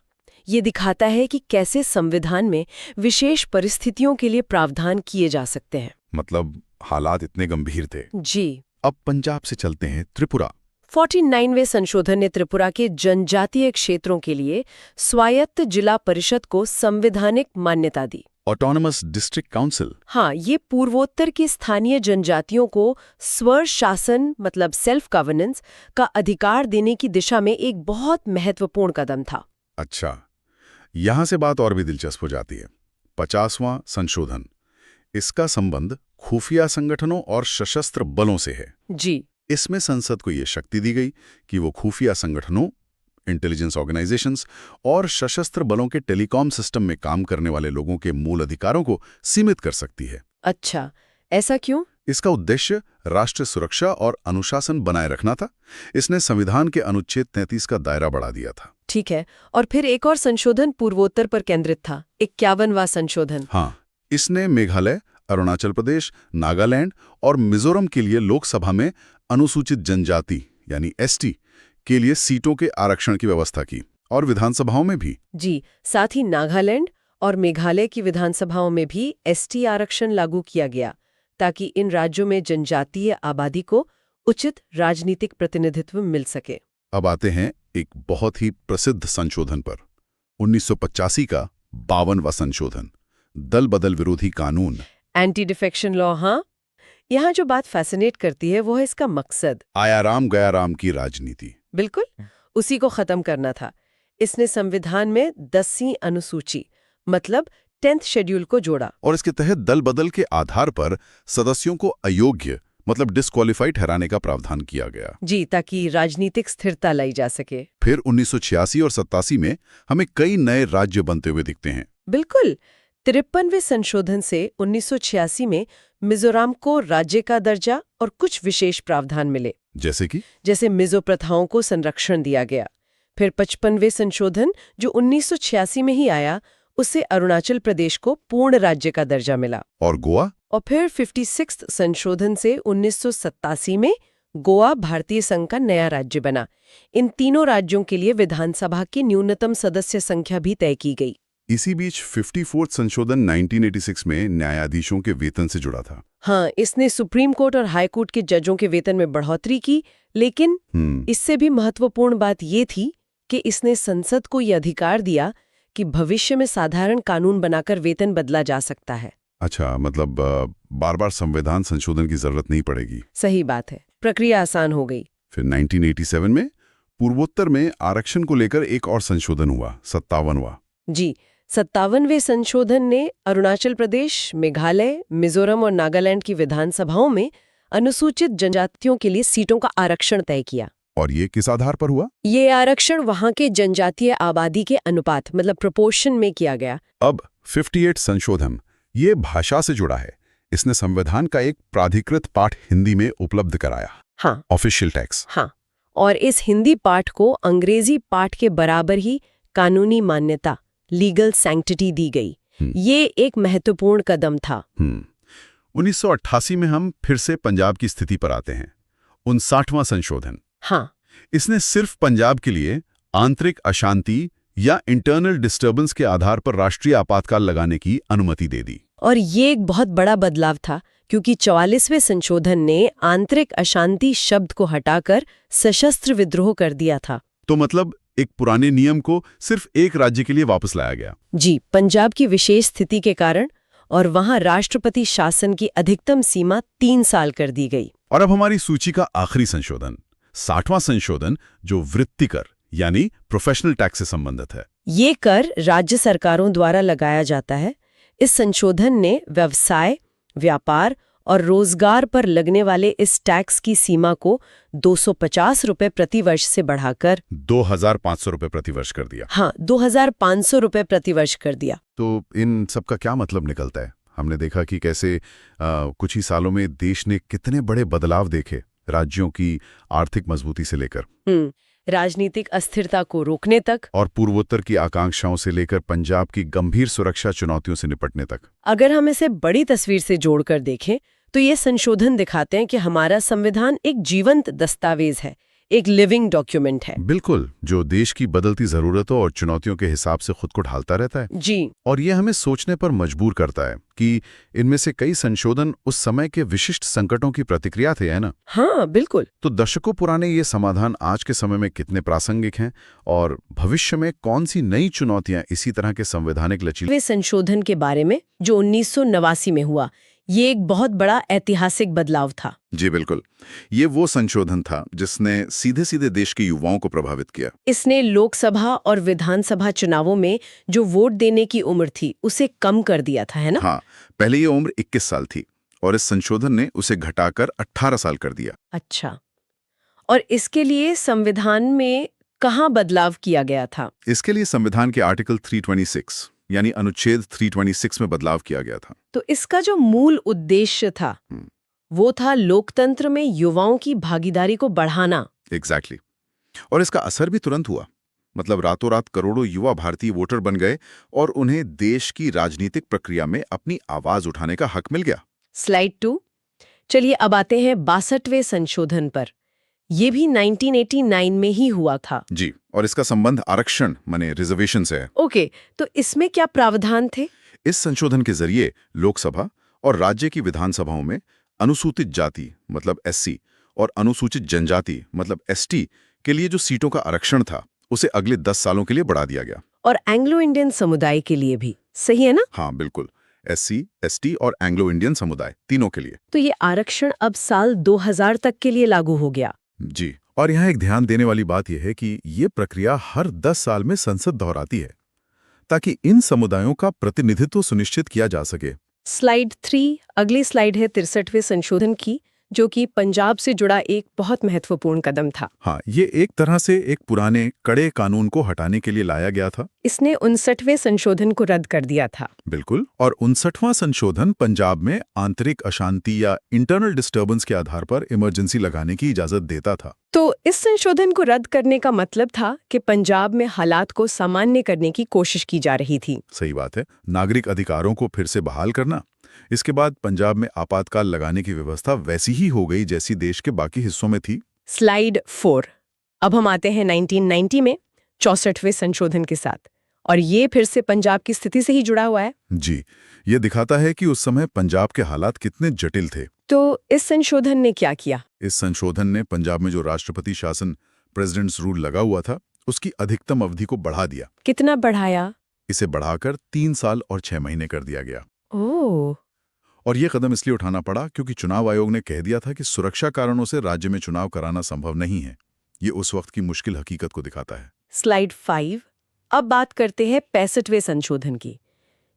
ये दिखाता है कि कैसे संविधान में विशेष परिस्थितियों के लिए प्रावधान किए जा सकते हैं। मतलब हालात इतने गंभीर थे। जी। अब पंजाब से चलते हैं त्रिपुरा। 49वें संशोधन ने त्रिपुरा के जनजातीय क्षेत्रों के लिए स्वायत्त जिला परिषद को संवैधानिक मान्यता दी। Autonomous district council. हाँ, ये पूर्वोत्तर की स्थानीय जनजातियों को स्वशासन मतलब सेल्फ गवर्नेंस का अधिकार देने की दिशा में एक बहुत महत्वपूर्ण कदम था। अच्छा, यहां से बात और भी दिलचस्प हो जाती है। 50वां संशोधन, इसका संबंध खुफिया संगठनों और सशस्त्र बलों से है। जी। इसमें संसद को ये शक्ति दी गई कि वो खुफिया संगठनों, इंटेलिजेंस ऑर्गेनाइजेशंस और सशस्त्र बलों के टेलीकॉम सिस्टम में काम करने वाले लोगों के मूल अधिकारों को सीमित कर सकती है। अच्छा, ऐसा क्यों? इसका उद्देश्य राष्ट्रीय सुरक्षा और अनुशासन बनाए रखना था। इसने संविधान के अनुच्छेद 33 का दायरा बढ़ा दिया था। ठीक है, और फिर एक और संशोधन पूर्वोत्तर पर केंद्रित था, 51वां संशोधन। हाँ, इसने मेघालय, अरुणाचल प्रदेश, नागालैंड और मिजोरम के लिए लोकसभा में अनुसूचित जनजाति यानी एसटी के लिए सीटों के आरक्षण की व्यवस्था की, और विधानसभाओं में भी। जी, साथ ही नागालैंड और मेघालय की विधानसभाओं में भी एसटी आरक्षण लागू किया गया, ताकि इन राज्यों में जनजातीय आबादी को उचित राजनीतिक प्रतिनिधित्व मिल सके। अब आते हैं एक बहुत ही प्रसिद्ध संशोधन पर, 1985 का 52वां संशोधन, दल बदल विरोधी कानून। Anti defection law. हाँ, यहाँ जो बात फैसिनेट करती है वो है इसका मकसद। आया राम गया राम की राजनीति। बिल्कुल, उसी को खत्म करना था। इसने संविधान में 10वीं अनुसूची मतलब 10th शेड्यूल को जोड़ा, और इसके तहत दल बदल के आधार पर सदस्यों को अयोग्य मतलब डिस्क्वालीफाइड ठहराने का प्रावधान किया गया। जी, ताकि राजनीतिक स्थिरता लाई जा सके। फिर 1986 और 87 में हमें कई नए राज्य बनते हुए दिखते हैं। बिल्कुल, 53वें संशोधन से 1986 में मिजोरम को राज्य का दर्जा और कुछ विशेष प्रावधान मिले, जैसे मिजो प्रथाओं को संरक्षण दिया गया। फिर 55वें संशोधन जो 1986 में ही आया, उससे अरुणाचल प्रदेश को पूर्ण राज्य का दर्जा मिला। और गोवा? और फिर 56th संशोधन से 1987 में गोवा भारतीय संघ का नया राज्य बना। इन तीनों राज्यों के लिए विधानसभा की न्यूनतम सदस्य संख्या भी तय की गई। इसी बीच 54th संशोधन 1986 में न्यायाधीशों के वेतन से जुड़ा था। हाँ, इसने सुप्रीम कोर्ट और हाई कोर्ट के जजों के वेतन में बढ़ोतरी की, लेकिन इससे भी महत्वपूर्ण बात ये थी कि इसने संसद को यह अधिकार दिया कि भविष्य में साधारण कानून बनाकर वेतन बदला जा सकता है। अच्छा, मतलब बार बार संविधान संशोधन की जरूरत नहीं पड़ेगी। सही बात है, प्रक्रिया आसान हो गई। फिर 1987 में पूर्वोत्तर में आरक्षण को लेकर एक और संशोधन हुआ, 57वां। जी, 57वें संशोधन ने अरुणाचल प्रदेश, मेघालय, मिजोरम और नागालैंड की विधानसभाओं में अनुसूचित जनजातियों के लिए सीटों का आरक्षण तय किया। और ये किस आधार पर हुआ? ये आरक्षण वहां के जनजातीय आबादी के अनुपात मतलब प्रोपोर्शन में किया गया। अब 58 संशोधन ये भाषा से जुड़ा है। इसने संविधान का एक प्राधिकृत पाठ हिंदी में उपलब्ध कराया। हाँ, ऑफिशियल टेक्स्ट। हाँ, और इस हिंदी पाठ को अंग्रेजी पाठ के बराबर ही कानूनी मान्यता, लीगल सैंक्टिटी दी गई। ये एक महत्वपूर्ण कदम था। 1988 में हम फिर से पंजाब की स्थिति पर आते हैं, 59वां संशोधन। हाँ, इसने सिर्फ पंजाब के लिए आंतरिक अशांति या इंटरनल डिस्टर्बेंस के आधार पर राष्ट्रीय आपातकाल लगाने की अनुमति दे दी। और ये एक बहुत बड़ा बदलाव था, क्योंकि 44वें संशोधन ने आंतरिक अशांति शब्द को हटाकर सशस्त्र विद्रोह कर दिया था। तो मतलब एक पुराने नियम को सिर्फ एक राज्य के लिए वापस लाया गया। जी, पंजाब की विशेष स्थिति के कारण, और वहां राष्ट्रपति शासन की अधिकतम सीमा 3 साल कर दी गई। और अब हमारी सूची का आखिरी संशोधन, 60वां संशोधन, जो वृत्ति कर यानी प्रोफेशनल टैक्स से संबंधित है। ये कर राज्य सरकारों द्वारा लगाया जाता है। इस संशोधन ने व्यवसाय, व्यापार और रोजगार पर लगने वाले इस टैक्स की सीमा को 250 रुपए प्रति वर्ष से बढ़ाकर 2500 रुपए प्रति वर्ष कर दिया। हाँ, 2500 रुपए प्रति वर्ष कर दिया। तो इन सब का क्या मतलब निकलता है? हमने देखा कि कैसे कुछ ही सालों में देश ने कितने बड़े बदलाव देखे, राज्यों की आर्थिक मजबूती से लेकर राजनीतिक अस्थिरता को रोकने तक, और पूर्वोत्तर की आकांक्षाओं से लेकर पंजाब की गंभीर सुरक्षा चुनौतियों से निपटने तक। अगर हम इसे बड़ी तस्वीर से जोड़कर देखें तो ये संशोधन दिखाते हैं कि हमारा संविधान एक जीवंत दस्तावेज है, एक लिविंग डॉक्यूमेंट है। बिल्कुल, जो देश की बदलती जरूरतों और चुनौतियों के हिसाब से खुद को ढालता रहता है। जी, और ये हमें सोचने पर मजबूर करता है कि इनमें से कई संशोधन उस समय के विशिष्ट संकटों की प्रतिक्रिया थे, है ना? हाँ, बिल्कुल। तो दशकों पुराने ये समाधान आज के समय में कितने प्रासंगिक हैं, और भविष्य में कौन सी नई चुनौतियां इसी तरह के संवैधानिक लचीले संशोधन के बारे में जो 1989 में हुआ, ये एक बहुत बड़ा ऐतिहासिक बदलाव था। जी बिल्कुल, ये वो संशोधन था जिसने सीधे सीधे देश के युवाओं को प्रभावित किया। इसने लोकसभा और विधानसभा चुनावों में जो वोट देने की उम्र थी उसे कम कर दिया था, है ना? हाँ, पहले ये उम्र 21 साल थी और इस संशोधन ने उसे घटाकर 18 साल कर दिया। अच्छा, और इसके लिए संविधान में कहाँ बदलाव किया गया था? इसके लिए संविधान के आर्टिकल 326 यानी अनुच्छेद 326 में बदलाव किया गया था। तो इसका जो मूल उद्देश्य था वो था लोकतंत्र में युवाओं की भागीदारी को बढ़ाना। एग्जैक्टली। और इसका असर भी तुरंत हुआ। मतलब रातों रात करोड़ों युवा भारतीय वोटर बन गए और उन्हें देश की राजनीतिक प्रक्रिया में अपनी आवाज उठाने का हक मिल गया। स्लाइड 2। चलिए अब आते हैं 62वें संशोधन पर। ये भी 1989 में ही हुआ था। जी, और इसका संबंध आरक्षण माने रिजर्वेशन से है। ओके, तो इसमें क्या प्रावधान थे? इस संशोधन के जरिए लोकसभा और राज्य की विधानसभाओं में अनुसूचित जाति मतलब एससी और अनुसूचित जनजाति मतलब एसटी के लिए जो सीटों का आरक्षण था उसे अगले 10 सालों के लिए बढ़ा दिया गया। और एंग्लो इंडियन समुदाय के लिए भी, सही है ना? हाँ बिल्कुल, एससी, एसटी और एंग्लो इंडियन समुदाय तीनों के लिए। तो ये आरक्षण अब साल 2000 तक के लिए लागू हो गया। जी, और यहाँ एक ध्यान देने वाली बात यह है कि ये प्रक्रिया हर 10 साल में संसद दोहराती है ताकि इन समुदायों का प्रतिनिधित्व सुनिश्चित किया जा सके। स्लाइड 3, अगली स्लाइड है 63वें संशोधन की, जो कि पंजाब से जुड़ा एक बहुत महत्वपूर्ण कदम था। हाँ, ये एक तरह से एक पुराने कड़े कानून को हटाने के लिए लाया गया था। इसने 59वें संशोधन को रद्द कर दिया था। बिल्कुल, और 59वां संशोधन पंजाब में आंतरिक अशांति या इंटरनल डिस्टर्बेंस के आधार पर इमरजेंसी लगाने की इजाजत देता था। तो इस संशोधन को रद्द करने का मतलब था कि पंजाब में हालात को सामान्य करने की कोशिश की जा रही थी। सही बात है, नागरिक अधिकारों को फिर से बहाल करना। इसके बाद पंजाब में आपातकाल लगाने की व्यवस्था वैसी ही हो गई जैसी देश के बाकी हिस्सों में थी। स्लाइड 4। अब हम आते हैं 1990 में 64वें संशोधन के साथ, और ये फिर से पंजाब की स्थिति से ही जुड़ा हुआ है। जी, ये दिखाता है कि उस समय पंजाब के हालात कितने जटिल थे। तो इस संशोधन ने क्या किया? इस संशोधन ने पंजाब में जो राष्ट्रपति शासन प्रेसिडेंट्स रूल लगा हुआ था उसकी अधिकतम अवधि को बढ़ा दिया। कितना बढ़ाया? इसे बढ़ाकर 3 साल और 6 महीने कर दिया गया। ओह, और ये कदम इसलिए उठाना पड़ा क्योंकि चुनाव आयोग ने कह दिया था कि सुरक्षा कारणों से राज्य में चुनाव कराना संभव नहीं है। ये उस वक्त की मुश्किल हकीकत को दिखाता है। स्लाइड 5। अब बात करते हैं 65वें संशोधन की।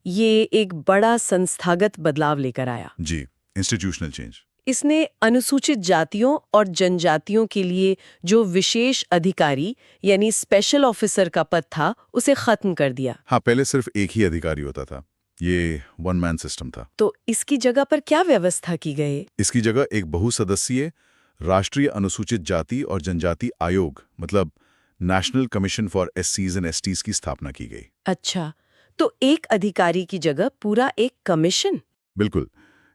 ये एक बड़ा संस्थागत बदलाव लेकर आया। जी, इंस्टीट्यूशनल चेंज। इसने अनुसूचित जातियों और जनजातियों के लिए जो विशेष अधिकारी यानी स्पेशल ऑफिसर का पद था उसे खत्म कर दिया। हाँ, पहले सिर्फ एक ही अधिकारी होता था। ये वन मैन सिस्टम था। तो इसकी जगह पर क्या व्यवस्था की गई? इसकी जगह एक बहुसदस्यीय राष्ट्रीय अनुसूचित जाति और जनजाति आयोग मतलब नेशनल कमीशन फॉर एससीज एंड एसटीज की स्थापना की गई। अच्छा, तो एक अधिकारी की जगह पूरा एक कमीशन? बिल्कुल।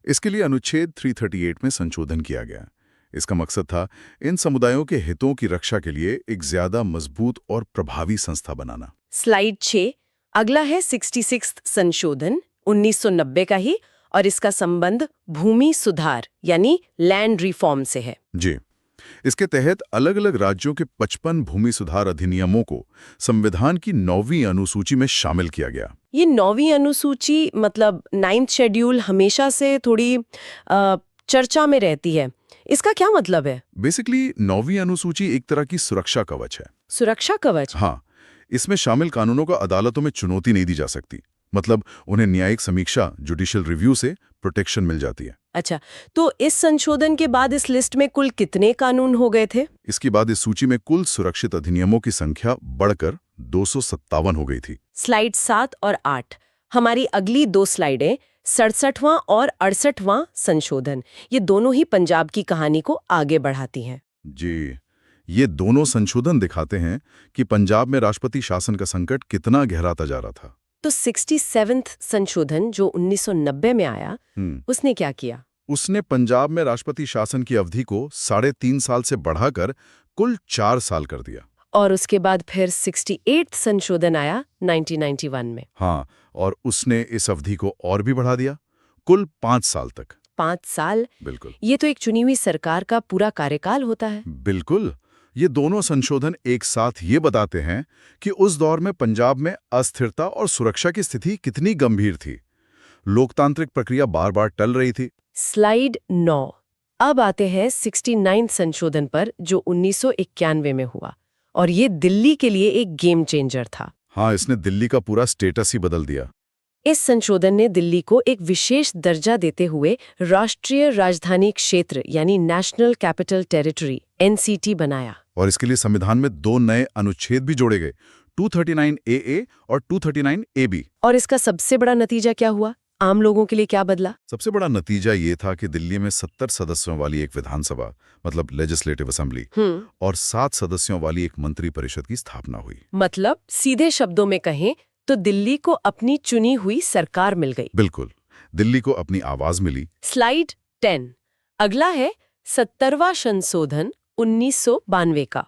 इसके लिए अनुच्छेद 338 में संशोधन किया गया। इसका मकसद था इन समुदायों के हितों की रक्षा के लिए एक ज्यादा मजबूत और प्रभावी संस्था बनाना। स्लाइड 6। अगला है 66वां संशोधन 1990 का ही, और इसका संबंध भूमि सुधार यानी लैंड रिफॉर्म से है। जी, इसके तहत अलग अलग राज्यों के 55 भूमि सुधार अधिनियमों को संविधान की 9वीं अनुसूची में शामिल किया गया। ये 9वीं अनुसूची मतलब 9th शेड्यूल हमेशा से थोड़ी चर्चा में रहती है। इसका क्या मतलब है? बेसिकली 9वीं अनुसूची एक तरह की सुरक्षा कवच है। सुरक्षा कवच? हाँ, इसमें शामिल कानूनों को अदालतों में चुनौती नहीं दी जा सकती। मतलब उन्हें न्यायिक समीक्षा जुडिशियल रिव्यू से प्रोटेक्शन मिल जाती है। अच्छा, तो इस संशोधन के बाद इस लिस्ट में कुल कितने कानून हो गए थे? इसके बाद इस सूची में कुल सुरक्षित अधिनियमों की संख्या बढ़कर 257 हो गई थी। स्लाइड 7 और 8 हमारी अगली 2 स्लाइडें 67वां और 68वां संशोधन, ये दोनों ही पंजाब की कहानी को आगे बढ़ाती हैं। जी, ये दोनों संशोधन दिखाते हैं कि पंजाब में राष्ट्रपति शासन का संकट कितना गहराता जा रहा था। तो 67वां संशोधन जो 1990 में आया, उसने क्या किया? उसने पंजाब में राष्ट्रपति शासन की अवधि को 3.5 साल से बढ़ाकर कुल 4 साल कर दिया। और उसके बाद फिर 68वां संशोधन आया 1991 में। हाँ, और उसने इस अवधि को और भी बढ़ा दिया, कुल 5 साल तक। 5 साल? बिल्कुल। ये तो एक चुनी हुई सरकार का पूरा कार्यकाल होता है। बिल्कुल। ये दोनों संशोधन एक साथ ये बताते हैं कि उस दौर में पंजाब में अस्थिरता और सुरक्षा की स्थिति कितनी गंभीर थी। लोकतांत्रिक प्रक्रिया बार बार टल रही थी। स्लाइड 9। अब आते हैं 69 संशोधन पर जो 1991 में हुआ, और ये दिल्ली के लिए एक गेम चेंजर था। हाँ, इसने दिल्ली का पूरा स्टेटस ही बदल दिया। इस संशोधन ने दिल्ली को एक विशेष दर्जा देते हुए राष्ट्रीय राजधानी क्षेत्र यानी नेशनल कैपिटल टेरिटरी NCT बनाया। और इसके लिए संविधान में 2 नए अनुच्छेद भी जोड़े गए, 239AA और 239AB। और इसका सबसे बड़ा नतीजा क्या हुआ? आम लोगों के लिए क्या बदला? सबसे बड़ा नतीजा ये था कि दिल्ली में 70 सदस्यों वाली एक विधानसभा, मतलब लेजिस्लेटिव असेंबली, और 7 सदस्यों वाली एक मंत्री परिषद की स्थापना हुई। मतलब सीधे शब्दों में कहें तो दिल्ली को अपनी चुनी हुई सरकार मिल गई। बिल्कुल, दिल्ली को अपनी आवाज मिली। स्लाइड 10 अगला है 70वां संशोधन 1992 का।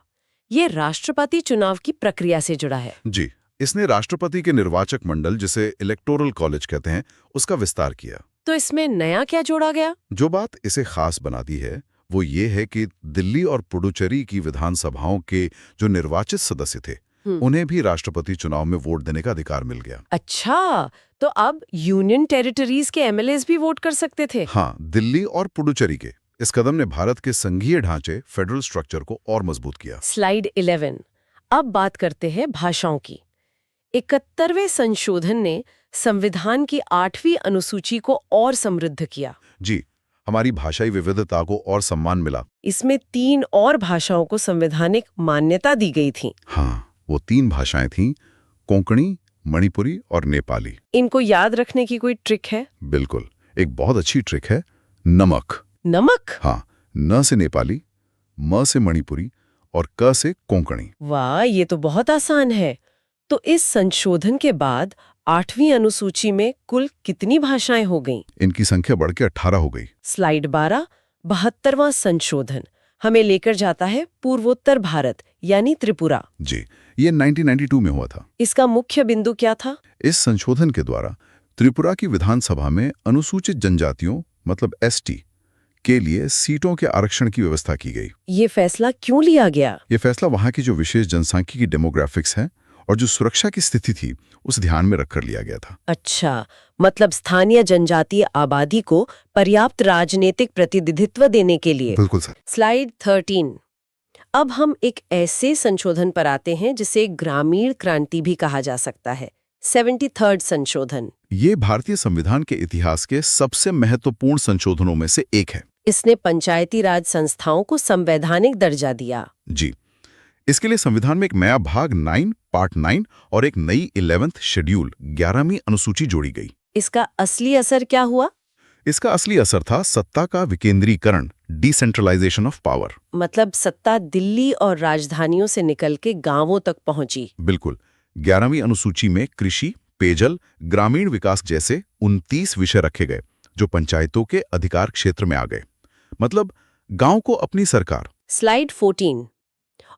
ये राष्ट्रपति चुनाव की प्रक्रिया से जुड़ा है। जी, इसने राष्ट्रपति के निर्वाचक मंडल, जिसे इलेक्टोरल कॉलेज कहते हैं, उसका विस्तार किया। तो इसमें नया क्या जोड़ा गया? जो बात इसे खास बनाती है वो ये है कि दिल्ली और पुडुचेरी की विधानसभाओं के जो निर्वाचित सदस्य थे, उन्हें भी राष्ट्रपति चुनाव में वोट देने का अधिकार मिल गया। अच्छा, तो अब यूनियन टेरिटरीज के MLAs भी वोट कर सकते थे? हाँ, दिल्ली और पुडुचेरी के इस कदम ने भारत के संघीय ढांचे, फेडरल स्ट्रक्चर को और मजबूत किया। स्लाइड 11 अब बात करते हैं भाषाओं की। 71वें संशोधन ने संविधान की 8वीं अनुसूची को और समृद्ध किया। जी, हमारी भाषाई विविधता को और सम्मान मिला। इसमें 3 और भाषाओं को संवैधानिक मान्यता दी गई थी। हाँ, वो 3 भाषाएं थीं, कोंकणी, मणिपुरी और नेपाली। इनको याद रखने की कोई ट्रिक है? बिल्कुल, एक बहुत अच्छी ट्रिक है, नमक। नमक? हाँ, न से नेपाली, म से मणिपुरी और क से कोंकणी। वाह, ये तो बहुत आसान है। तो इस संशोधन के बाद 8वीं अनुसूची में कुल कितनी भाषाएं हो गईं? इनकी संख्या बढ़ के 18 हो गई। स्लाइड 12 72वां संशोधन हमें लेकर जाता है पूर्वोत्तर भारत यानी त्रिपुरा। जी, ये 1992 में हुआ था। इसका मुख्य बिंदु क्या था? इस संशोधन के द्वारा त्रिपुरा की विधानसभा में अनुसूचित जनजातियों, मतलब ST, के लिए सीटों के आरक्षण की व्यवस्था की गई। ये फैसला क्यों लिया गया? ये फैसला वहां की जो विशेष जनसांख्यिकी डेमोग्राफिक्स है और जो सुरक्षा की स्थिति थी, उस ध्यान में रखकर लिया गया था। अच्छा, मतलब स्थानीय जनजातीय आबादी को पर्याप्त राजनीतिक प्रतिनिधित्व देने के लिए। बिल्कुल सर। स्लाइड 13 अब हम एक ऐसे संशोधन पर आते हैं जिसे ग्रामीण क्रांति भी कहा जा सकता है। 73rd संशोधन। ये भारतीय संविधान के इतिहास के सबसे महत्वपूर्ण संशोधनों में से एक है। इसने पंचायती राज संस्थाओं को संवैधानिक दर्जा दिया। जी, इसके लिए संविधान में एक नया भाग 9, पार्ट 9 और एक नई 11th शेड्यूल 11वीं अनुसूची जोड़ी गई। इसका असली असर क्या हुआ? इसका असली असर था सत्ता का विकेंद्रीकरण, डिसेंट्रलाइजेशन ऑफ पावर। मतलब सत्ता दिल्ली और राजधानियों से निकल के गांवों तक पहुंची। बिल्कुल, 11वीं अनुसूची में कृषि, पेयजल, ग्रामीण विकास जैसे 29 विषय रखे गए जो पंचायतों के अधिकार क्षेत्र में आ गए। मतलब गांव को अपनी सरकार। स्लाइड 14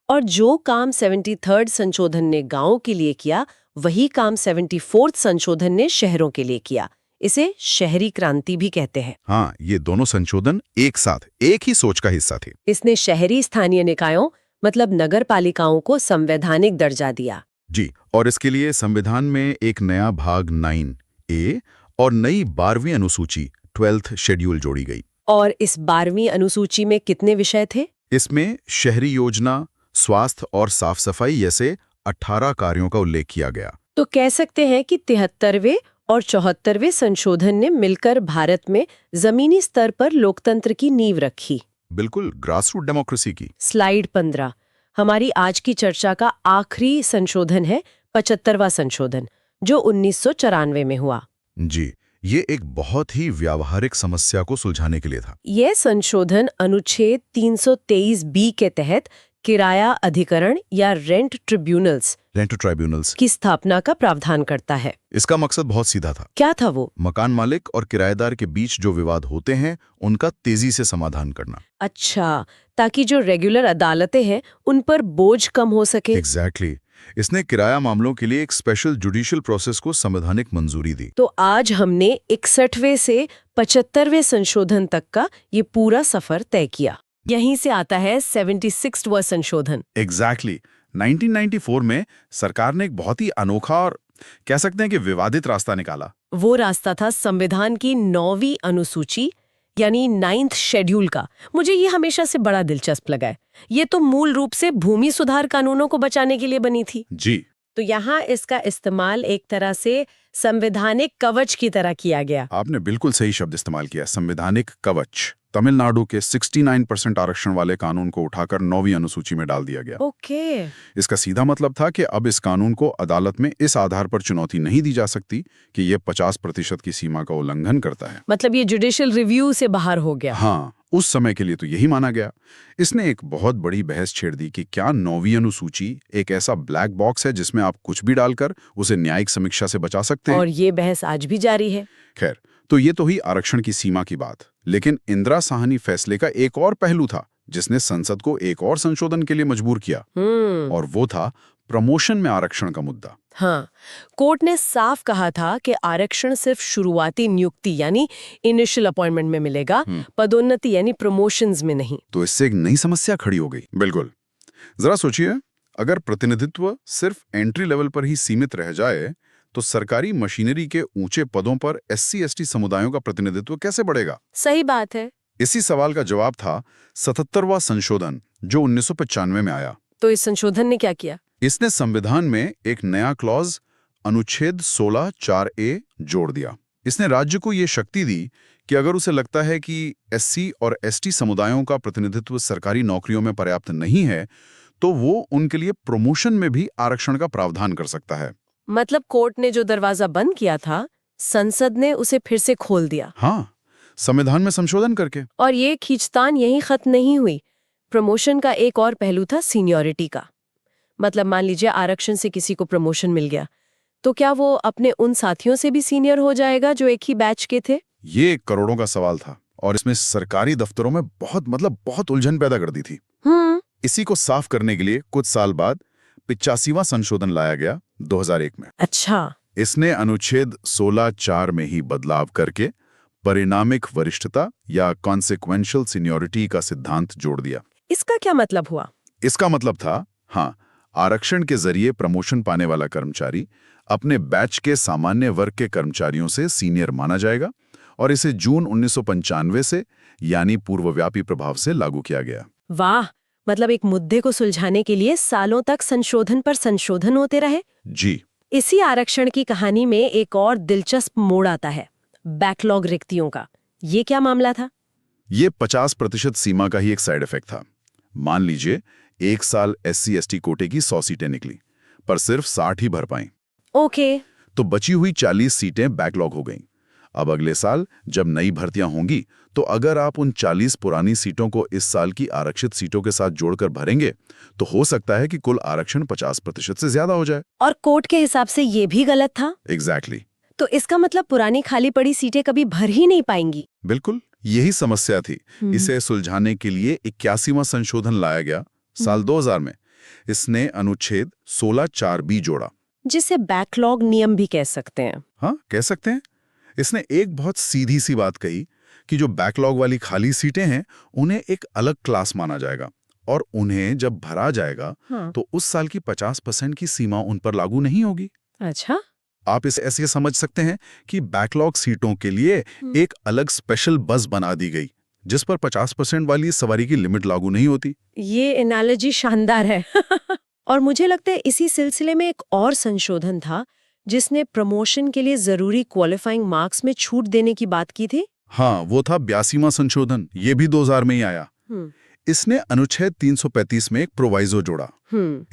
और जो काम 73rd संशोधन ने गांवों के लिए किया, वही काम 74th संशोधन ने शहरों के लिए किया। इसे शहरी क्रांति भी कहते हैं। हाँ, ये दोनों संशोधन एक साथ एक ही सोच का हिस्सा थे। इसने शहरी स्थानीय निकायों मतलब नगर पालिकाओं को संवैधानिक दर्जा दिया। जी, और इसके लिए संविधान में एक नया भाग 9A और नई 12वीं अनुसूची 12th शेड्यूल जोड़ी गई। और इस 12वीं अनुसूची में कितने विषय थे? इसमें शहरी योजना, स्वास्थ्य और साफ सफाई जैसे 18 कार्यों का उल्लेख किया गया। तो कह सकते हैं कि 73वें और 74वें संशोधन ने मिलकर भारत में जमीनी स्तर पर लोकतंत्र की नींव रखी। बिल्कुल, ग्रासरूट डेमोक्रेसी की। स्लाइड 15 हमारी आज की चर्चा का आखिरी संशोधन है 75वां संशोधन, जो 1994 में हुआ। जी, ये एक बहुत ही व्यावहारिक समस्या को सुलझाने के लिए था। यह संशोधन अनुच्छेद 323B के तहत किराया अधिकरण या रेंट ट्रिब्यूनल्स की स्थापना का प्रावधान करता है। इसका मकसद बहुत सीधा था। क्या था वो? मकान मालिक और किराएदार के बीच जो विवाद होते हैं, उनका तेजी से समाधान करना। अच्छा, ताकि जो रेगुलर अदालतें हैं उन पर बोझ कम हो सके। एग्जैक्टली। इसने किराया मामलों के लिए एक स्पेशल जुडिशियल प्रोसेस को संवैधानिक मंजूरी दी। तो आज हमने 61वें से 75वें संशोधन तक का ये पूरा सफर तय किया। यहीं से आता है 76वां संशोधन। एग्जैक्टली। 1994 में सरकार ने एक बहुत ही अनोखा और कह सकते हैं कि विवादित रास्ता निकाला। वो रास्ता था संविधान की 9वीं अनुसूची यानी 9th शेड्यूल का। मुझे ये हमेशा से बड़ा दिलचस्प लगा है। ये तो मूल रूप से भूमि सुधार कानूनों को बचाने के लिए बनी थी। जी। तो यहाँ इसका इस्तेमाल एक तरह से संवैधानिक कवच की तरह किया गया। आपने बिल्कुल सही शब्द इस्तेमाल किया, संवैधानिक कवच। तमिलनाडु के 69% आरक्षण वाले कानून को उठाकर 9वीं अनुसूची में डाल दिया गया। ओके। इसका सीधा मतलब था कि अब इस कानून को अदालत में इस आधार पर चुनौती नहीं दी जा सकती कि यह 50% की सीमा का उल्लंघन करता है। मतलब ये जुडिशियल रिव्यू से बाहर हो गया। हाँ, उस समय के लिए तो यही माना गया। इसने एक बहुत बड़ी बहस छेड़ दी कि क्या 9वीं अनुसूची एक ऐसा ब्लैक बॉक्स है जिसमें आप कुछ भी डालकर उसे न्यायिक समीक्षा से बचा सकते हैं। और ये बहस आज भी जारी है। खैर, तो ये तो हुई आरक्षण की सीमा की बात, लेकिन इंदिरा साहनी फैसले का एक और पहलू था जिसने संसद को एक और संशोधन के लिए मजबूर किया, और वो था प्रमोशन में आरक्षण का मुद्दा। हाँ, कोर्ट ने साफ कहा था कि आरक्षण सिर्फ शुरुआती नियुक्ति यानी इनिशियल अपॉइंटमेंट में मिलेगा, पदोन्नति यानी प्रमोशंस में नहीं। तो इससे एक नई समस्या खड़ी हो गई। बिल्कुल। जरा सोचिए, अगर प्रतिनिधित्व सिर्फ एंट्री लेवल पर ही सीमित रह जाए तो सरकारी मशीनरी के ऊंचे पदों पर SC/ST समुदायों का प्रतिनिधित्व कैसे बढ़ेगा? सही बात है। इसी सवाल का जवाब था 77वां संशोधन जो 1995 में आया। तो इस संशोधन ने क्या किया? इसने संविधान में एक नया क्लॉज अनुच्छेद 16(4)A जोड़ दिया। इसने राज्य को ये शक्ति दी कि अगर उसे लगता है कि SC और ST समुदायों का प्रतिनिधित्व सरकारी नौकरियों में पर्याप्त नहीं है, तो वो उनके लिए प्रमोशन में भी आरक्षण का प्रावधान कर सकता है। मतलब कोर्ट ने जो दरवाजा बंद किया था, संसद ने उसे फिर से खोल दिया। हाँ, संविधान में संशोधन करके। और ये खींचतान यहीं खत्म नहीं हुई। प्रमोशन का एक और पहलू था सीनियरिटी का। मतलब मान लीजिए आरक्षण से किसी को प्रमोशन मिल गया, तो क्या वो अपने उन साथियों से भी सीनियर हो जाएगा जो एक ही बैच के थे? ये करोड़ों का सवाल था और इसमें सरकारी दफ्तरों में बहुत उलझन पैदा कर दी थी। इसी को साफ करने के लिए कुछ साल बाद 85वां संशोधन लाया गया 2001 में। अच्छा। इसने अनुच्छेद 16(4) में ही बदलाव करके परिणामिक वरिष्ठता या कॉन्सिक्वेंशियल सीनियरिटी का सिद्धांत जोड़ दिया। इसका क्या मतलब हुआ? इसका मतलब था, हाँ, आरक्षण के जरिए प्रमोशन पाने वाला कर्मचारी अपने बैच के सामान्य वर्ग के कर्मचारियों से सीनियर माना जाएगा और इसे जून 1995 से यानी पूर्वव्यापी प्रभाव से लागू किया गया। वाह, मतलब एक मुद्दे को सुलझाने के लिए सालों तक संशोधन पर संशोधन होते रहे। जी। इसी आरक्षण की कहानी में एक और दिलचस्प मोड़ आता है, बैकलॉग रिक्तियों का। ये क्या मामला था? ये 50% सीमा का ही एक साइड इफेक्ट था। मान लीजिए एक साल SC/ST कोटे की 100 सीटें निकली, पर सिर्फ 60 ही भर पाईं। ओके। तो बची हुई 40 सीटें बैकलॉग हो गईं। अब अगले साल जब नई भर्तियां होंगी, तो अगर आप उन 40 पुरानी सीटों को इस साल की आरक्षित सीटों के साथ जोड़कर भरेंगे, तो हो सकता है कि कुल आरक्षण 50% से ज्यादा हो जाए। और कोर्ट के हिसाब से ये भी गलत था। एग्जैक्टली। तो इसका मतलब पुरानी खाली पड़ी सीटें कभी भर ही नहीं पाएंगी। बिल्कुल, यही समस्या थी। इसे सुलझाने के लिए 81वां संशोधन लाया गया साल 2000 में। इसने अनुच्छेद 16(4)B जोड़ा, जिसे बैकलॉग नियम भी कह सकते हैं। हाँ, कह सकते हैं। इसने एक बहुत सीधी सी बात कही कि जो बैकलॉग वाली खाली सीटें हैं, उन्हें एक अलग क्लास माना जाएगा और उन्हें जब भरा जाएगा, तो उस साल की 50% की सीमा उन पर लागू नहीं होगी। अच्छा। आप इसे ऐसे समझ सकते हैं कि बैकलॉग सीटों के लिए एक अलग स्पेशल बस बना दी गई, जिस पर 50% वाली सवारी की लिमिट लागू नहीं होती। ये एनालॉजी शानदार है। और मुझे लगता है इसी सिलसिले में एक और संशोधन था जिसने प्रमोशन के लिए जरूरी क्वालिफाइंग मार्क्स में छूट देने की बात की थी। हाँ, वो था 82वां संशोधन। ये भी 2000 में ही आया। इसने अनुच्छेद 335 में एक प्रोवाइजो जोड़ा।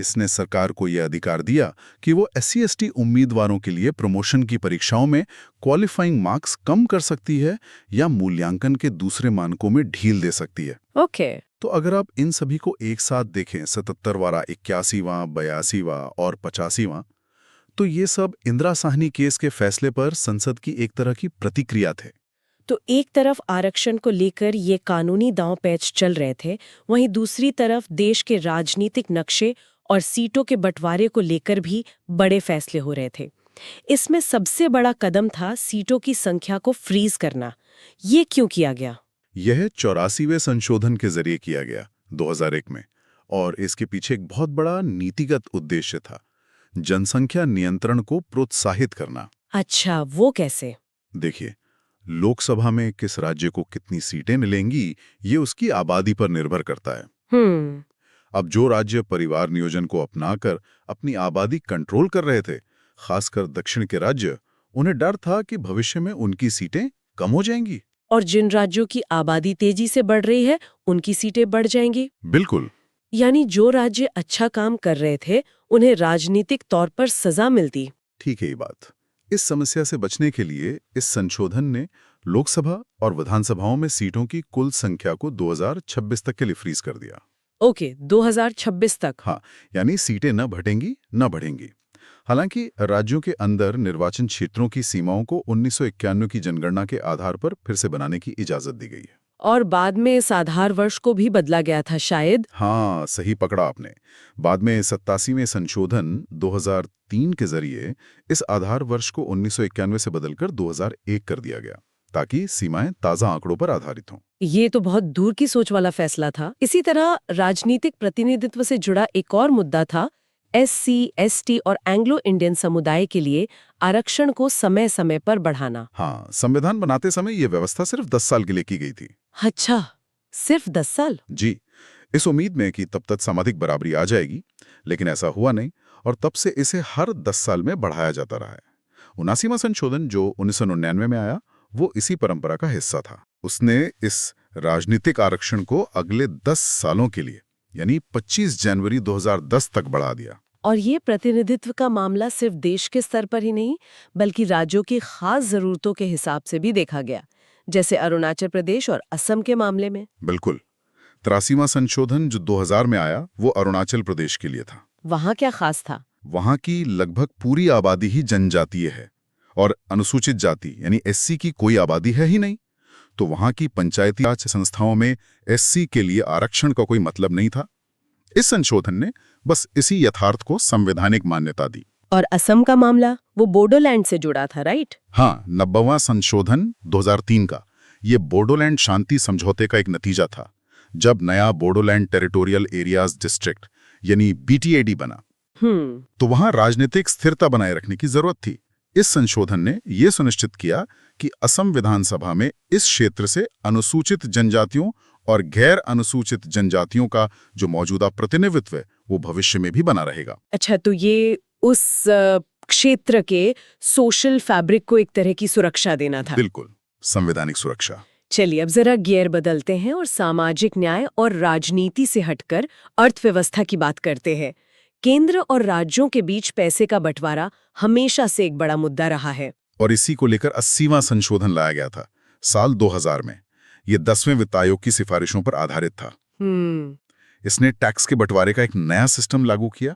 इसने सरकार को यह अधिकार दिया कि वो SC/ST उम्मीदवारों के लिए प्रमोशन की परीक्षाओं में क्वालिफाइंग मार्क्स कम कर सकती है या मूल्यांकन के दूसरे मानकों में ढील दे सकती है। ओके। तो अगर आप इन सभी को एक साथ देखें, 77वां, 81वां, 82वां और 85वां, तो ये सब इंदिरा साहनी केस के फैसले पर संसद की एक तरह की प्रतिक्रिया थे। तो एक तरफ आरक्षण को लेकर ये कानूनी दांव पैच चल रहे थे, वहीं दूसरी तरफ देश के राजनीतिक नक्शे और सीटों के बंटवारे को लेकर भी बड़े फैसले हो रहे थे। इसमें सबसे बड़ा कदम था सीटों की संख्या को फ्रीज करना। ये क्यों किया गया? यह 84वें संशोधन के जरिए किया गया 2001 में, और इसके पीछे एक बहुत बड़ा नीतिगत उद्देश्य था, जनसंख्या नियंत्रण को प्रोत्साहित करना। अच्छा, वो कैसे? देखिए, लोकसभा में किस राज्य को कितनी सीटें मिलेंगी, ये उसकी आबादी पर निर्भर करता है। अब जो राज्य परिवार नियोजन को अपनाकर अपनी आबादी कंट्रोल कर रहे थे, खासकर दक्षिण के राज्य, उन्हें डर था कि भविष्य में उनकी सीटें कम हो जाएंगी। और जिन राज्यों की आबादी तेजी से बढ़ रही है उनकी सीटें बढ़ जाएंगी। बिल्कुल। यानी जो राज्य अच्छा काम कर रहे थे उन्हें राजनीतिक तौर पर सजा मिलती। ठीक है ये बात। इस समस्या से बचने के लिए इस संशोधन ने लोकसभा और विधानसभाओं में सीटों की कुल संख्या को 2026 तक के लिए फ्रीज कर दिया। ओके, 2026 तक। हाँ, यानी सीटें न घटेंगी न बढ़ेंगी। हालांकि राज्यों के अंदर निर्वाचन क्षेत्रों की सीमाओं को 1991 की जनगणना के आधार पर फिर से बनाने की इजाजत दी गई है। और बाद में इस आधार वर्ष को भी बदला गया था शायद। हाँ, सही पकड़ा आपने। बाद में 87वें संशोधन 2003 के जरिए इस आधार वर्ष को 1991 से बदलकर 2001 कर दिया गया, ताकि सीमाएं ताजा आंकड़ों पर आधारित हों। ये तो बहुत दूर की सोच वाला फैसला था। इसी तरह राजनीतिक प्रतिनिधित्व से जुड़ा एक और मुद्दा था SC, ST और एंग्लो इंडियन समुदाय के लिए आरक्षण को समय समय पर बढ़ाना। हाँ, संविधान बनाते समय ये व्यवस्था सिर्फ 10 साल के लिए की गई थी। अच्छा, सिर्फ 10 साल? जी, इस उम्मीद में कि तब तक सामाजिक बराबरी आ जाएगी, लेकिन ऐसा हुआ नहीं और तब से इसे हर 10 साल में बढ़ाया जाता रहा है। 79वां संशोधन जो 1999 में आया, वो इसी परंपरा का हिस्सा था। उसने इस राजनीतिक आरक्षण को अगले 10 सालों के लिए यानी 25 जनवरी 2010 तक बढ़ा दिया। और ये प्रतिनिधित्व का मामला सिर्फ देश के स्तर पर ही नहीं बल्कि राज्यों की खास जरूरतों के हिसाब से भी देखा गया, जैसे अरुणाचल प्रदेश और असम के मामले में। बिल्कुल। 83वां संशोधन जो 2000 में आया, वो अरुणाचल प्रदेश के लिए था। वहाँ क्या खास था? वहाँ की लगभग पूरी आबादी ही जनजातीय है और अनुसूचित जाति यानी SC की कोई आबादी है ही नहीं। तो वहाँ की पंचायती राज संस्थाओं में SC के लिए आरक्षण का कोई मतलब नहीं था। इस संशोधन ने बस इसी यथार्थ को संवैधानिक मान्यता दी। और असम का मामला वो बोडोलैंड से जुड़ा था, राइट? हाँ, 90वां संशोधन 2003 का ये बोडोलैंड शांति समझौते का एक नतीजा था, जब नया बोडोलैंड टेरिटोरियल एरियाज डिस्ट्रिक्ट यानी BTAD बना। तो वहां राजनीतिक स्थिरता बनाए रखने की जरूरत थी। इस संशोधन ने यह सुनिश्चित किया कि असम विधानसभा में इस क्षेत्र से अनुसूचित जनजातियों और गैर अनुसूचित जनजातियों का जो मौजूदा प्रतिनिधित्व है वो भविष्य में भी बना रहेगा। अच्छा, तो ये उस क्षेत्र के सोशल फैब्रिक को एक तरह की सुरक्षा देना था। बिल्कुल, संवैधानिक सुरक्षा। चलिए अब जरा गियर बदलते हैं और सामाजिक न्याय और राजनीति से हटकर अर्थव्यवस्था की बात करते हैं। केंद्र और राज्यों के बीच पैसे का बंटवारा हमेशा से एक बड़ा मुद्दा रहा है और इसी को लेकर 80वां संशोधन लाया गया था साल 2000 में। ये 10वें वित्त आयोग की सिफारिशों पर आधारित था। इसने टैक्स के बंटवारे का एक नया सिस्टम लागू किया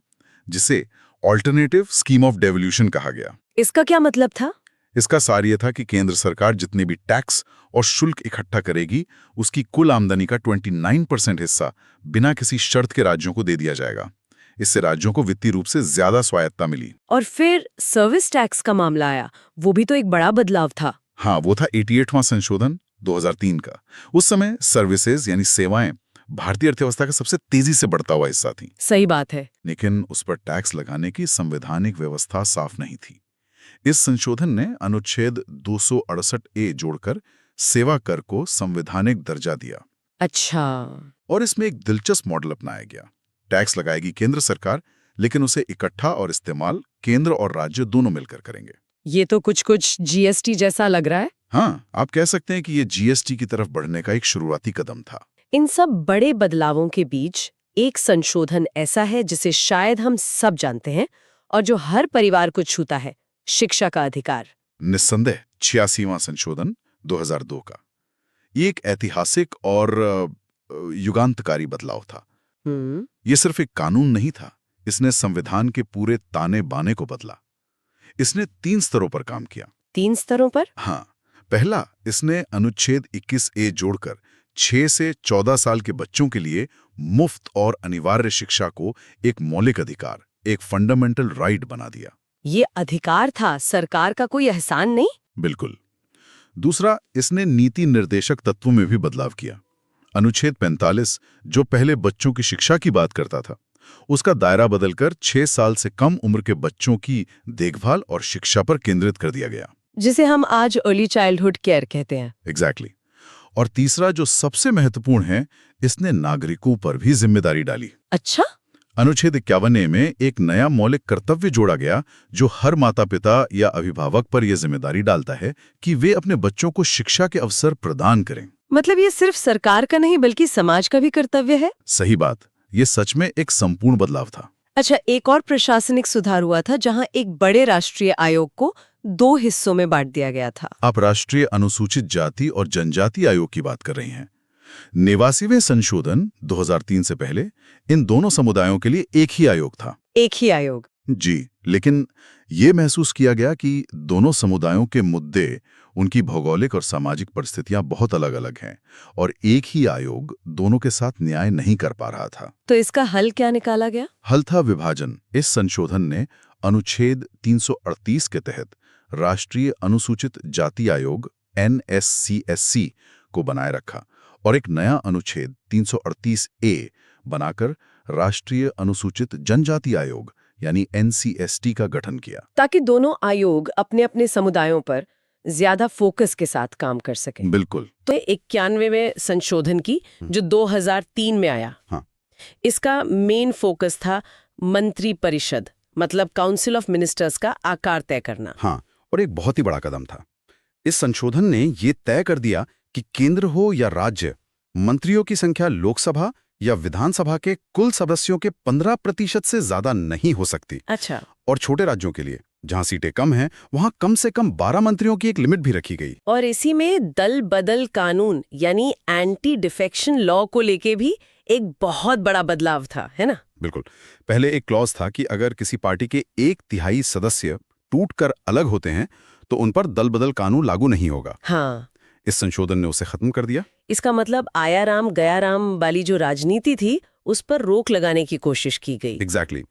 जिसे ऑल्टरनेटिव स्कीम ऑफ डेवोल्यूशन कहा गया। इसका क्या मतलब था? इसका सार यह था कि केंद्र सरकार जितने भी टैक्स और शुल्क इकट्ठा करेगी उसकी कुल आमदनी का 29% हिस्सा बिना किसी शर्त के राज्यों को दे दिया जाएगा। इससे राज्यों को वित्तीय रूप से ज्यादा स्वायत्ता मिली। और फिर सर्विस टैक्स का मामला आया, वो भी तो एक बड़ा बदलाव था। हाँ, वो था 88वां संशोधन 2003 का। उस समय सर्विसेज यानी सेवाएं भारतीय अर्थव्यवस्था का सबसे तेजी से बढ़ता हुआ हिस्सा थी। सही बात है। लेकिन उस पर टैक्स लगाने की संवैधानिक व्यवस्था साफ नहीं थी। इस संशोधन ने अनुच्छेद 268A जोड़कर सेवा कर को संवैधानिक दर्जा दिया। अच्छा। और इसमें एक दिलचस्प मॉडल अपनाया गया। टैक्स लगाएगी केंद्र सरकार, लेकिन उसे इकट्ठा और इस्तेमाल केंद्र और राज्य दोनों मिलकर करेंगे। ये तो कुछ GST जैसा लग रहा है। हाँ, आप कह सकते हैं कि ये GST की तरफ बढ़ने का एक शुरुआती कदम था। इन सब बड़े बदलावों के बीच एक संशोधन ऐसा है जिसे शायद हम सब जानते हैं और जो हर परिवार को छूता है, शिक्षा का अधिकार। निस्संदेह 86वां संशोधन 2002 का। ये एक ऐतिहासिक और युगांतकारी बदलाव था। ये सिर्फ एक कानून नहीं था, इसने संविधान के पूरे ताने बाने को बदला। इसने 3 स्तरों पर काम किया। 3 स्तरों पर? हाँ, पहला, इसने अनुच्छेद 21A जोड़कर 6 से 14 साल के बच्चों के लिए मुफ्त और अनिवार्य शिक्षा को एक मौलिक अधिकार, एक फंडामेंटल राइट बना दिया। ये अधिकार था, सरकार का कोई एहसान नहीं। बिल्कुल। दूसरा, इसने नीति निर्देशक तत्वों में भी बदलाव किया। अनुच्छेद 45 जो पहले बच्चों की शिक्षा की बात करता था, उसका दायरा बदलकर 6 साल से कम उम्र के बच्चों की देखभाल और शिक्षा पर केंद्रित कर दिया गया, जिसे हम आज अर्ली चाइल्डहुड केयर कहते हैं। एग्जैक्टली। और तीसरा, जो सबसे महत्वपूर्ण है, इसने नागरिकों पर भी जिम्मेदारी डाली। अच्छा? अनुच्छेद 51A में एक नया मौलिक कर्तव्य जोड़ा गया जो हर माता-पिता या अभिभावक पर यह जिम्मेदारी डालता है कि वे अपने बच्चों को शिक्षा के अवसर प्रदान करें। मतलब ये सिर्फ सरकार का नहीं बल्कि समाज का भी कर्तव्य है। सही बात, ये सच में एक संपूर्ण बदलाव था। अच्छा, एक और प्रशासनिक सुधार हुआ था जहां एक बड़े राष्ट्रीय आयोग को 2 हिस्सों में बांट दिया गया था। आप राष्ट्रीय अनुसूचित जाति और जनजाति आयोग की बात कर रही हैं। 89वें संशोधन 2003 से पहले इन दोनों समुदायों के लिए एक ही आयोग था। एक ही आयोग? जी, लेकिन ये महसूस किया गया कि दोनों समुदायों के मुद्दे, उनकी भौगोलिक और सामाजिक परिस्थितियां बहुत अलग-अलग हैं और एक ही आयोग दोनों के साथ न्याय नहीं कर पा रहा था। तो इसका हल क्या निकाला गया? हल था विभाजन। इस संशोधन ने अनुच्छेद 338 के तहत राष्ट्रीय अनुसूचित जाति आयोग NSCSC को बनाए रखा और एक नया अनुच्छेद 338A बनाकर राष्ट्रीय अनुसूचित जनजाति आयोग यानी NCST का गठन किया, ताकि दोनों आयोग अपने अपने समुदायों पर ज्यादा फोकस के साथ काम कर सकें। बिल्कुल। तो 91वें संशोधन की जो 2003 में आया, हाँ। इसका मेन फोकस था मंत्री परिषद, मतलब काउंसिल ऑफ मिनिस्टर्स का आकार तय करना। हाँ, और एक बहुत ही बड़ा कदम था। इस संशोधन ने ये तय कर दिया कि केंद्र हो या राज्य, मंत्रियों की संख्या लोकसभा या विधानसभा के कुल सदस्यों के 15% से ज्यादा नहीं हो सकती। अच्छा। और छोटे राज्यों के लिए, जहां सीटें कम हैं, वहां कम से कम 12 मंत्रियों की एक लिमिट भी रखी गई। और इसी में दल बदल कानून यानी एंटी डिफेक्शन लॉ को लेके भी एक बहुत बड़ा बदलाव था, है ना? बिल्कुल। पहले एक क्लॉज था कि अगर किसी पार्टी के 1/3 सदस्य टूटकर अलग होते हैं तो उन पर दल बदल कानून लागू नहीं होगा। हाँ। इस संशोधन ने उसे खत्म कर दिया। इसका मतलब आया राम गया राम वाली जो राजनीति थी उस पर रोक लगाने की कोशिश की गई। एग्जैक्टली।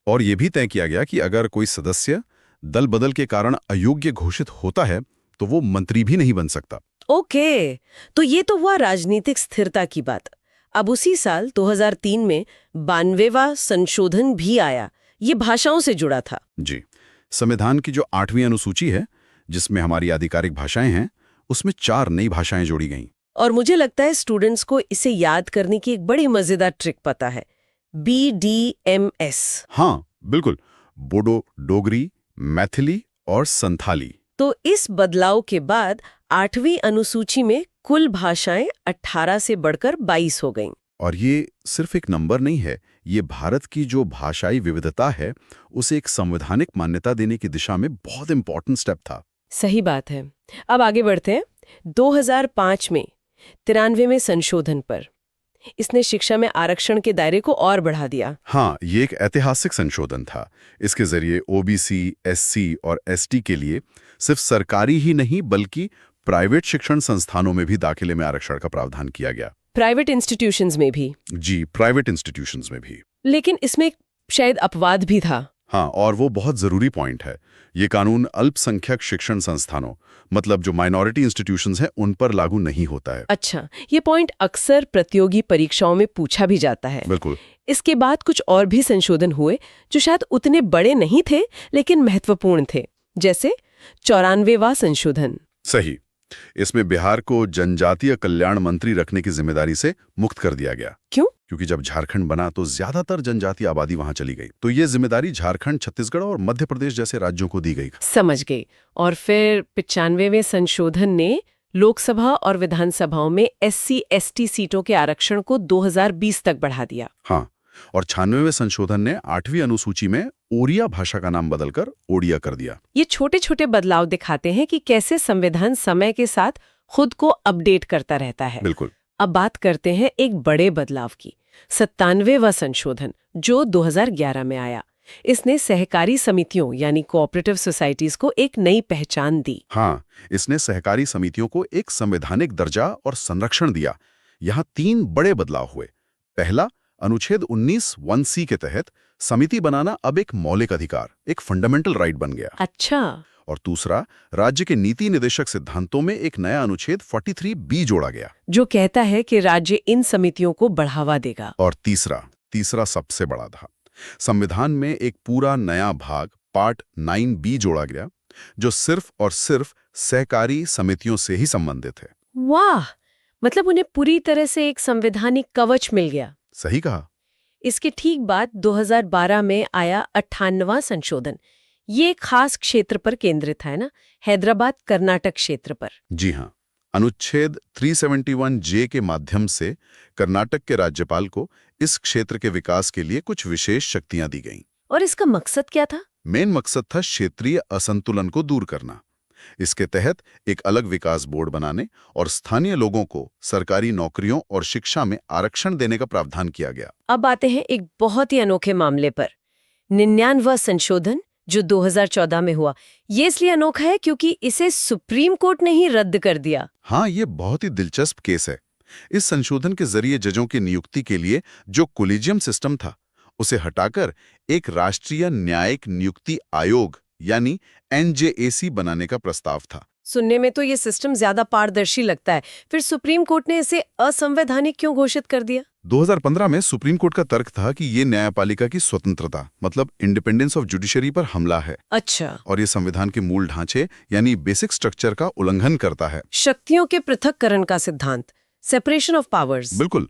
और यह भी तय किया गया कि अगर कोई सदस्य दल बदल के कारण अयोग्य घोषित होता है तो वो मंत्री भी नहीं बन सकता। ओके, तो ये तो हुआ राजनीतिक स्थिरता की बात। अब उसी साल 2003 में 92वां संशोधन भी आया। ये भाषाओं से जुड़ा था। जी, संविधान की जो 8वीं अनुसूची है, जिसमें हमारी आधिकारिक भाषाएं हैं, उसमें 4 नई भाषाएं जोड़ी गईं। और मुझे लगता है स्टूडेंट्स को इसे याद करने की एक बड़ी मजेदार ट्रिक पता है, BDMS। हाँ, बिल्कुल। बोडो, डोगरी, मैथिली और संथाली। तो इस बदलाव के बाद 8वीं अनुसूची में कुल भाषाएं 18 से बढ़कर 22 हो गईं। और ये सिर्फ एक नंबर नहीं है, ये भारत की जो भाषाई विविधता है उसे एक संवैधानिक मान्यता देने की दिशा में बहुत इंपॉर्टेंट स्टेप था। सही बात है। अब आगे बढ़ते हैं 2005 में 93वें संशोधन पर। इसने शिक्षा में आरक्षण के दायरे को और बढ़ा दिया। हाँ, ये एक ऐतिहासिक संशोधन था। इसके जरिए OBC, SC और ST के लिए सिर्फ सरकारी ही नहीं बल्कि प्राइवेट शिक्षण संस्थानों में भी दाखिले में आरक्षण का प्रावधान किया गया। प्राइवेट इंस्टीट्यूशंस में भी? जी, प्राइवेट इंस्टीट्यूशंस में भी। लेकिन इसमें शायद अपवाद भी था। हाँ, और वो बहुत जरूरी पॉइंट है। ये कानून अल्पसंख्यक शिक्षण संस्थानों, मतलब जो माइनॉरिटी इंस्टीट्यूशंस हैं, उन पर लागू नहीं होता है। अच्छा, ये पॉइंट अक्सर प्रतियोगी परीक्षाओं में पूछा भी जाता है। बिल्कुल। इसके बाद कुछ और भी संशोधन हुए जो शायद उतने बड़े नहीं थे लेकिन महत्वपूर्ण थे, जैसे 94वां संशोधन। सही। इसमें बिहार को जनजातीय कल्याण मंत्री रखने की जिम्मेदारी से मुक्त कर दिया गया। क्यों? क्योंकि जब झारखंड बना तो ज्यादातर जनजातीय आबादी वहां चली गई, तो ये जिम्मेदारी झारखंड, छत्तीसगढ़ और मध्य प्रदेश जैसे राज्यों को दी गई। समझ गई। और फिर 95वें संशोधन ने लोकसभा और विधानसभाओं में SC/ST सीटों के आरक्षण को 2020 तक बढ़ा दिया। हाँ, और 96वें संशोधन ने 8वीं अनुसूची में ओरिया भाषा का नाम बदलकर ओडिया कर दिया। ये छोटे छोटे बदलाव दिखाते हैं कि कैसे संविधान समय के साथ खुद को अपडेट करता रहता है। बिल्कुल। अब बात करते हैं एक बड़े बदलाव की, 97वां संशोधन जो 2011 में आया। इसने सहकारी समितियों यानी कोऑपरेटिव सोसाइटीज को एक नई पहचान दी। हाँ, इसने सहकारी समितियों को एक संवैधानिक दर्जा और संरक्षण दिया। यहाँ 3 बड़े बदलाव हुए। पहला, अनुच्छेद 19(1)(c) के तहत समिति बनाना अब एक मौलिक अधिकार, एक फंडामेंटल राइट बन गया। अच्छा। और दूसरा, राज्य के नीति निर्देशक सिद्धांतों में एक नया अनुच्छेद 43B जोड़ा गया, जो कहता है कि राज्य इन समितियों को बढ़ावा देगा। और तीसरा सबसे बड़ा था, संविधान में एक पूरा नया भाग पार्ट 9B जोड़ा गया, जो सिर्फ और सिर्फ सहकारी समितियों से ही संबंधित है। वाह, मतलब उन्हें पूरी तरह से एक संवैधानिक कवच मिल गया। सही कहा। इसके ठीक बाद 2012 में आया 98वां संशोधन। ये एक खास क्षेत्र पर केंद्रित है ना, हैदराबाद कर्नाटक क्षेत्र पर। जी हाँ, अनुच्छेद 371J के माध्यम से कर्नाटक के राज्यपाल को इस क्षेत्र के विकास के लिए कुछ विशेष शक्तियां दी गईं। और इसका मकसद क्या था? मेन मकसद था क्षेत्रीय असंतुलन को दूर करना। इसके तहत एक अलग विकास बोर्ड बनाने और स्थानीय लोगों को सरकारी नौकरियों और शिक्षा में आरक्षण देने का प्रावधान किया गया। अब आते हैं एक बहुत ही अनोखे मामले पर, 99वां संशोधन जो 2014 में हुआ। ये इसलिए अनोखा है क्योंकि इसे सुप्रीम कोर्ट ने ही रद्द कर दिया। हाँ, ये बहुत ही दिलचस्प केस है। इस संशोधन के जरिए जजों की नियुक्ति के लिए जो कोलिजियम सिस्टम था, उसे हटाकर एक राष्ट्रीय न्यायिक नियुक्ति आयोग यानी NJAC बनाने का प्रस्ताव था। सुनने में तो ये सिस्टम ज्यादा पारदर्शी लगता है, फिर सुप्रीम कोर्ट ने इसे असंवैधानिक क्यों घोषित कर दिया? 2015 में सुप्रीम कोर्ट का तर्क था कि ये न्यायपालिका की स्वतंत्रता मतलब इंडिपेंडेंस ऑफ जुडिशरी पर हमला है। अच्छा, और ये संविधान के मूल ढांचे यानी बेसिक स्ट्रक्चर का उल्लंघन करता है। शक्तियों के पृथक्करण का सिद्धांत, सेपरेशन ऑफ पावर्स। बिल्कुल।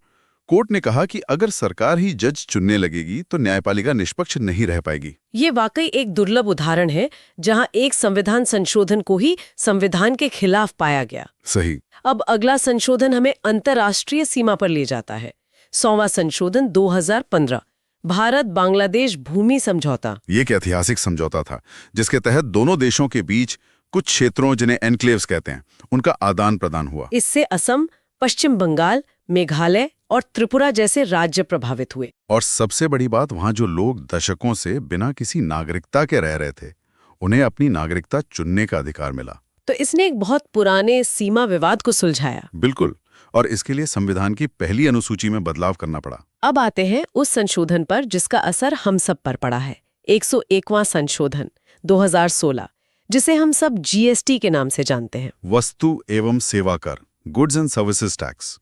कोर्ट ने कहा कि अगर सरकार ही जज चुनने लगेगी तो न्यायपालिका निष्पक्ष नहीं रह पाएगी। ये वाकई एक दुर्लभ उदाहरण है जहां एक संविधान संशोधन को ही संविधान के खिलाफ पाया गया। सही। अब अगला संशोधन हमें अंतर्राष्ट्रीय सीमा पर ले जाता है। 100वां संशोधन 2015, भारत बांग्लादेश भूमि समझौता। ये एक ऐतिहासिक समझौता था जिसके तहत दोनों देशों के बीच कुछ क्षेत्रों, जिन्हें एनक्लेव्स कहते हैं, उनका आदान प्रदान हुआ। इससे असम, पश्चिम बंगाल, मेघालय और त्रिपुरा जैसे राज्य प्रभावित हुए। और सबसे बड़ी बात, वहां जो लोग दशकों से बिना किसी नागरिकता के रह रहे थे, उन्हें अपनी नागरिकता चुनने का अधिकार मिला। तो इसने एक बहुत पुराने सीमा विवाद को सुलझाया। बिल्कुल। और इसके लिए संविधान की पहली अनुसूची में बदलाव करना पड़ा। अब आते हैं उस संशोधन पर जिसका असर हम सब पर पड़ा है, 101वां संशोधन 2016, जिसे हम सब GST के नाम से जानते हैं। वस्तु एवं सेवा कर, गुड्स एंड सर्विसेज टैक्स।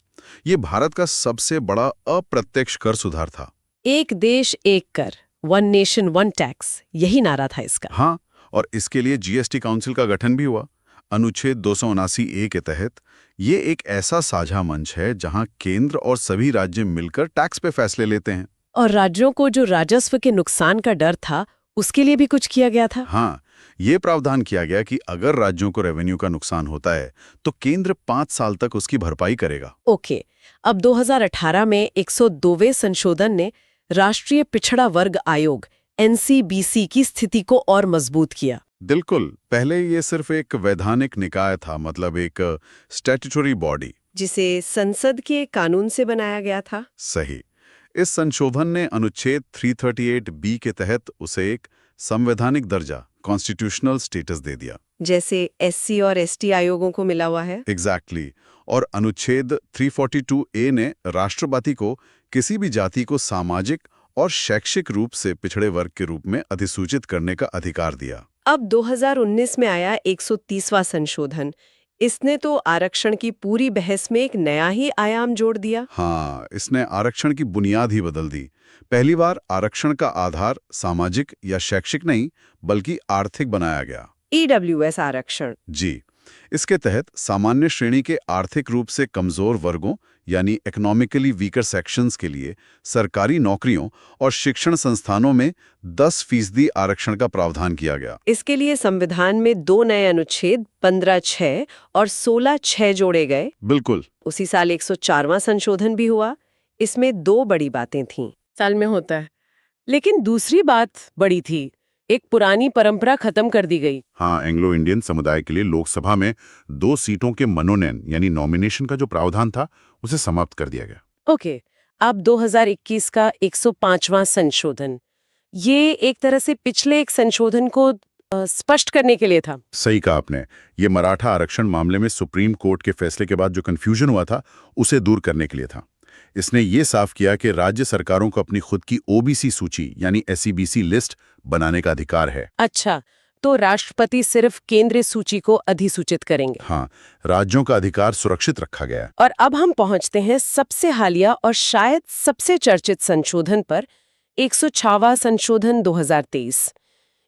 ये भारत का सबसे बड़ा अप्रत्यक्ष कर सुधार था। एक देश एक कर, वन नेशन वन टैक्स, यही नारा था इसका। हाँ, और इसके लिए GST काउंसिल का गठन भी हुआ। अनुच्छेद 279A के तहत ये एक ऐसा साझा मंच है जहां केंद्र और सभी राज्य मिलकर टैक्स पे फैसले लेते हैं। और राज्यों को जो राजस्व के नुकसान का डर था, उसके लिए भी कुछ किया गया था। हाँ, ये प्रावधान किया गया कि अगर राज्यों को रेवेन्यू का नुकसान होता है तो केंद्र 5 साल तक उसकी भरपाई करेगा। ओके, अब 2018 में 102वें संशोधन ने राष्ट्रीय पिछड़ा वर्ग आयोग NCBC की स्थिति को और मजबूत किया। बिल्कुल। पहले ये सिर्फ एक वैधानिक निकाय था, मतलब एक स्टैट्यूटरी बॉडी, जिसे संसद के कानून से बनाया गया था। सही। इस संशोधन ने अनुच्छेद 338B के तहत उसे एक संवैधानिक दर्जा, कॉन्स्टिट्यूशनल स्टेटस दे दिया, जैसे SC और ST आयोगों को मिला हुआ है। एग्जैक्टली। और अनुच्छेद 342A ने राष्ट्रपति को किसी भी जाति को सामाजिक और शैक्षिक रूप से पिछड़े वर्ग के रूप में अधिसूचित करने का अधिकार दिया। अब 2019 में आया 130वां संशोधन। इसने तो आरक्षण की पूरी बहस में एक नया ही आयाम जोड़ दिया। हाँ, इसने आरक्षण की बुनियाद ही बदल दी। पहली बार आरक्षण का आधार सामाजिक या शैक्षिक नहीं बल्कि आर्थिक बनाया गया। EWS आरक्षण। जी। इसके तहत सामान्य श्रेणी के आर्थिक रूप से कमजोर वर्गों यानी इकोनॉमिकली वीकर सेक्शंस के लिए सरकारी नौकरियों और शिक्षण संस्थानों में 10% आरक्षण का प्रावधान किया गया। इसके लिए संविधान में 2 नए अनुच्छेद 15(6) और 16(6) जोड़े गए। बिल्कुल। उसी साल 104वां संशोधन भी हुआ। इसमें 2 बड़ी बातें थीं। साल में होता है। लेकिन दूसरी बात बड़ी थी, एक पुरानी परंपरा खत्म कर दी गई। हाँ, एंग्लो इंडियन समुदाय के लिए लोकसभा में 2 सीटों के मनोनयन यानी नॉमिनेशन का जो प्रावधान था, उसे समाप्त कर दिया गया। ओके, अब 2021 का 105वां संशोधन, ये एक तरह से पिछले एक संशोधन को स्पष्ट करने के लिए था। सही कहा आपने। ये मराठा आरक्षण मामले में सुप्रीम कोर्ट के फैसले के बाद जो कंफ्यूजन हुआ था, उसे दूर करने के लिए था। इसने ये साफ किया कि राज्य सरकारों को अपनी खुद की OBC सूची यानी SEBC लिस्ट बनाने का अधिकार है। अच्छा, तो राष्ट्रपति सिर्फ केंद्रीय सूची को अधिसूचित करेंगे। हाँ, राज्यों का अधिकार सुरक्षित रखा गया है। और अब हम पहुंचते हैं सबसे हालिया और शायद सबसे चर्चित संशोधन पर, 106वां संशोधन 2023,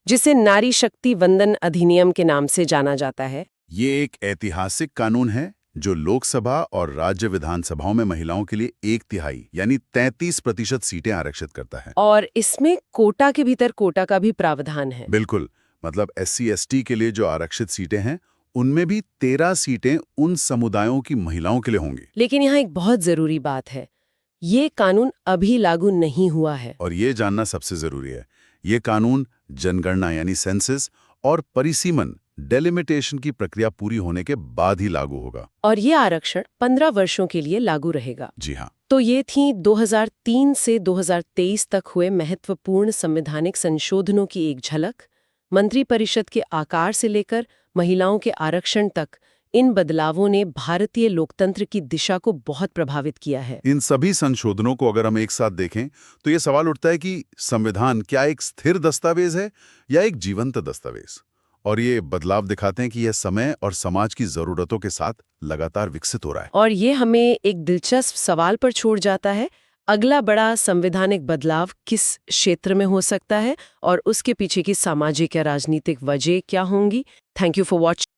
जिसे नारी शक्ति वंदन अधिनियम के नाम से जाना जाता है। ये एक ऐतिहासिक कानून है जो लोकसभा और राज्य विधानसभाओं में महिलाओं के लिए 1/3 यानी 33% सीटें आरक्षित करता है। और इसमें कोटा के भीतर कोटा का भी प्रावधान है। बिल्कुल, मतलब SC/ST के लिए जो आरक्षित सीटें हैं, उनमें भी 13 सीटें उन समुदायों की महिलाओं के लिए होंगी। लेकिन यहाँ एक बहुत जरूरी बात है, ये कानून अभी लागू नहीं हुआ है। और ये जानना सबसे जरूरी है, ये कानून जनगणना यानी सेंसस और परिसीमन डेलिमिटेशन की प्रक्रिया पूरी होने के बाद ही लागू होगा। और ये आरक्षण 15 वर्षों के लिए लागू रहेगा। जी हाँ। तो ये थी 2003 से 2023 तक हुए महत्वपूर्ण संवैधानिक संशोधनों की एक झलक। मंत्रिपरिषद के आकार से लेकर महिलाओं के आरक्षण तक इन बदलावों ने भारतीय लोकतंत्र की दिशा को बहुत प्रभावित किया है। इन सभी संशोधनों को अगर हम एक साथ देखें तो ये सवाल उठता है कि संविधान क्या एक स्थिर दस्तावेज है या एक जीवंत दस्तावेज? और ये बदलाव दिखाते हैं कि यह समय और समाज की जरूरतों के साथ लगातार विकसित हो रहा है। और ये हमें एक दिलचस्प सवाल पर छोड़ जाता है, अगला बड़ा संवैधानिक बदलाव किस क्षेत्र में हो सकता है और उसके पीछे की सामाजिक या राजनीतिक वजह क्या होंगी। Thank you for watching.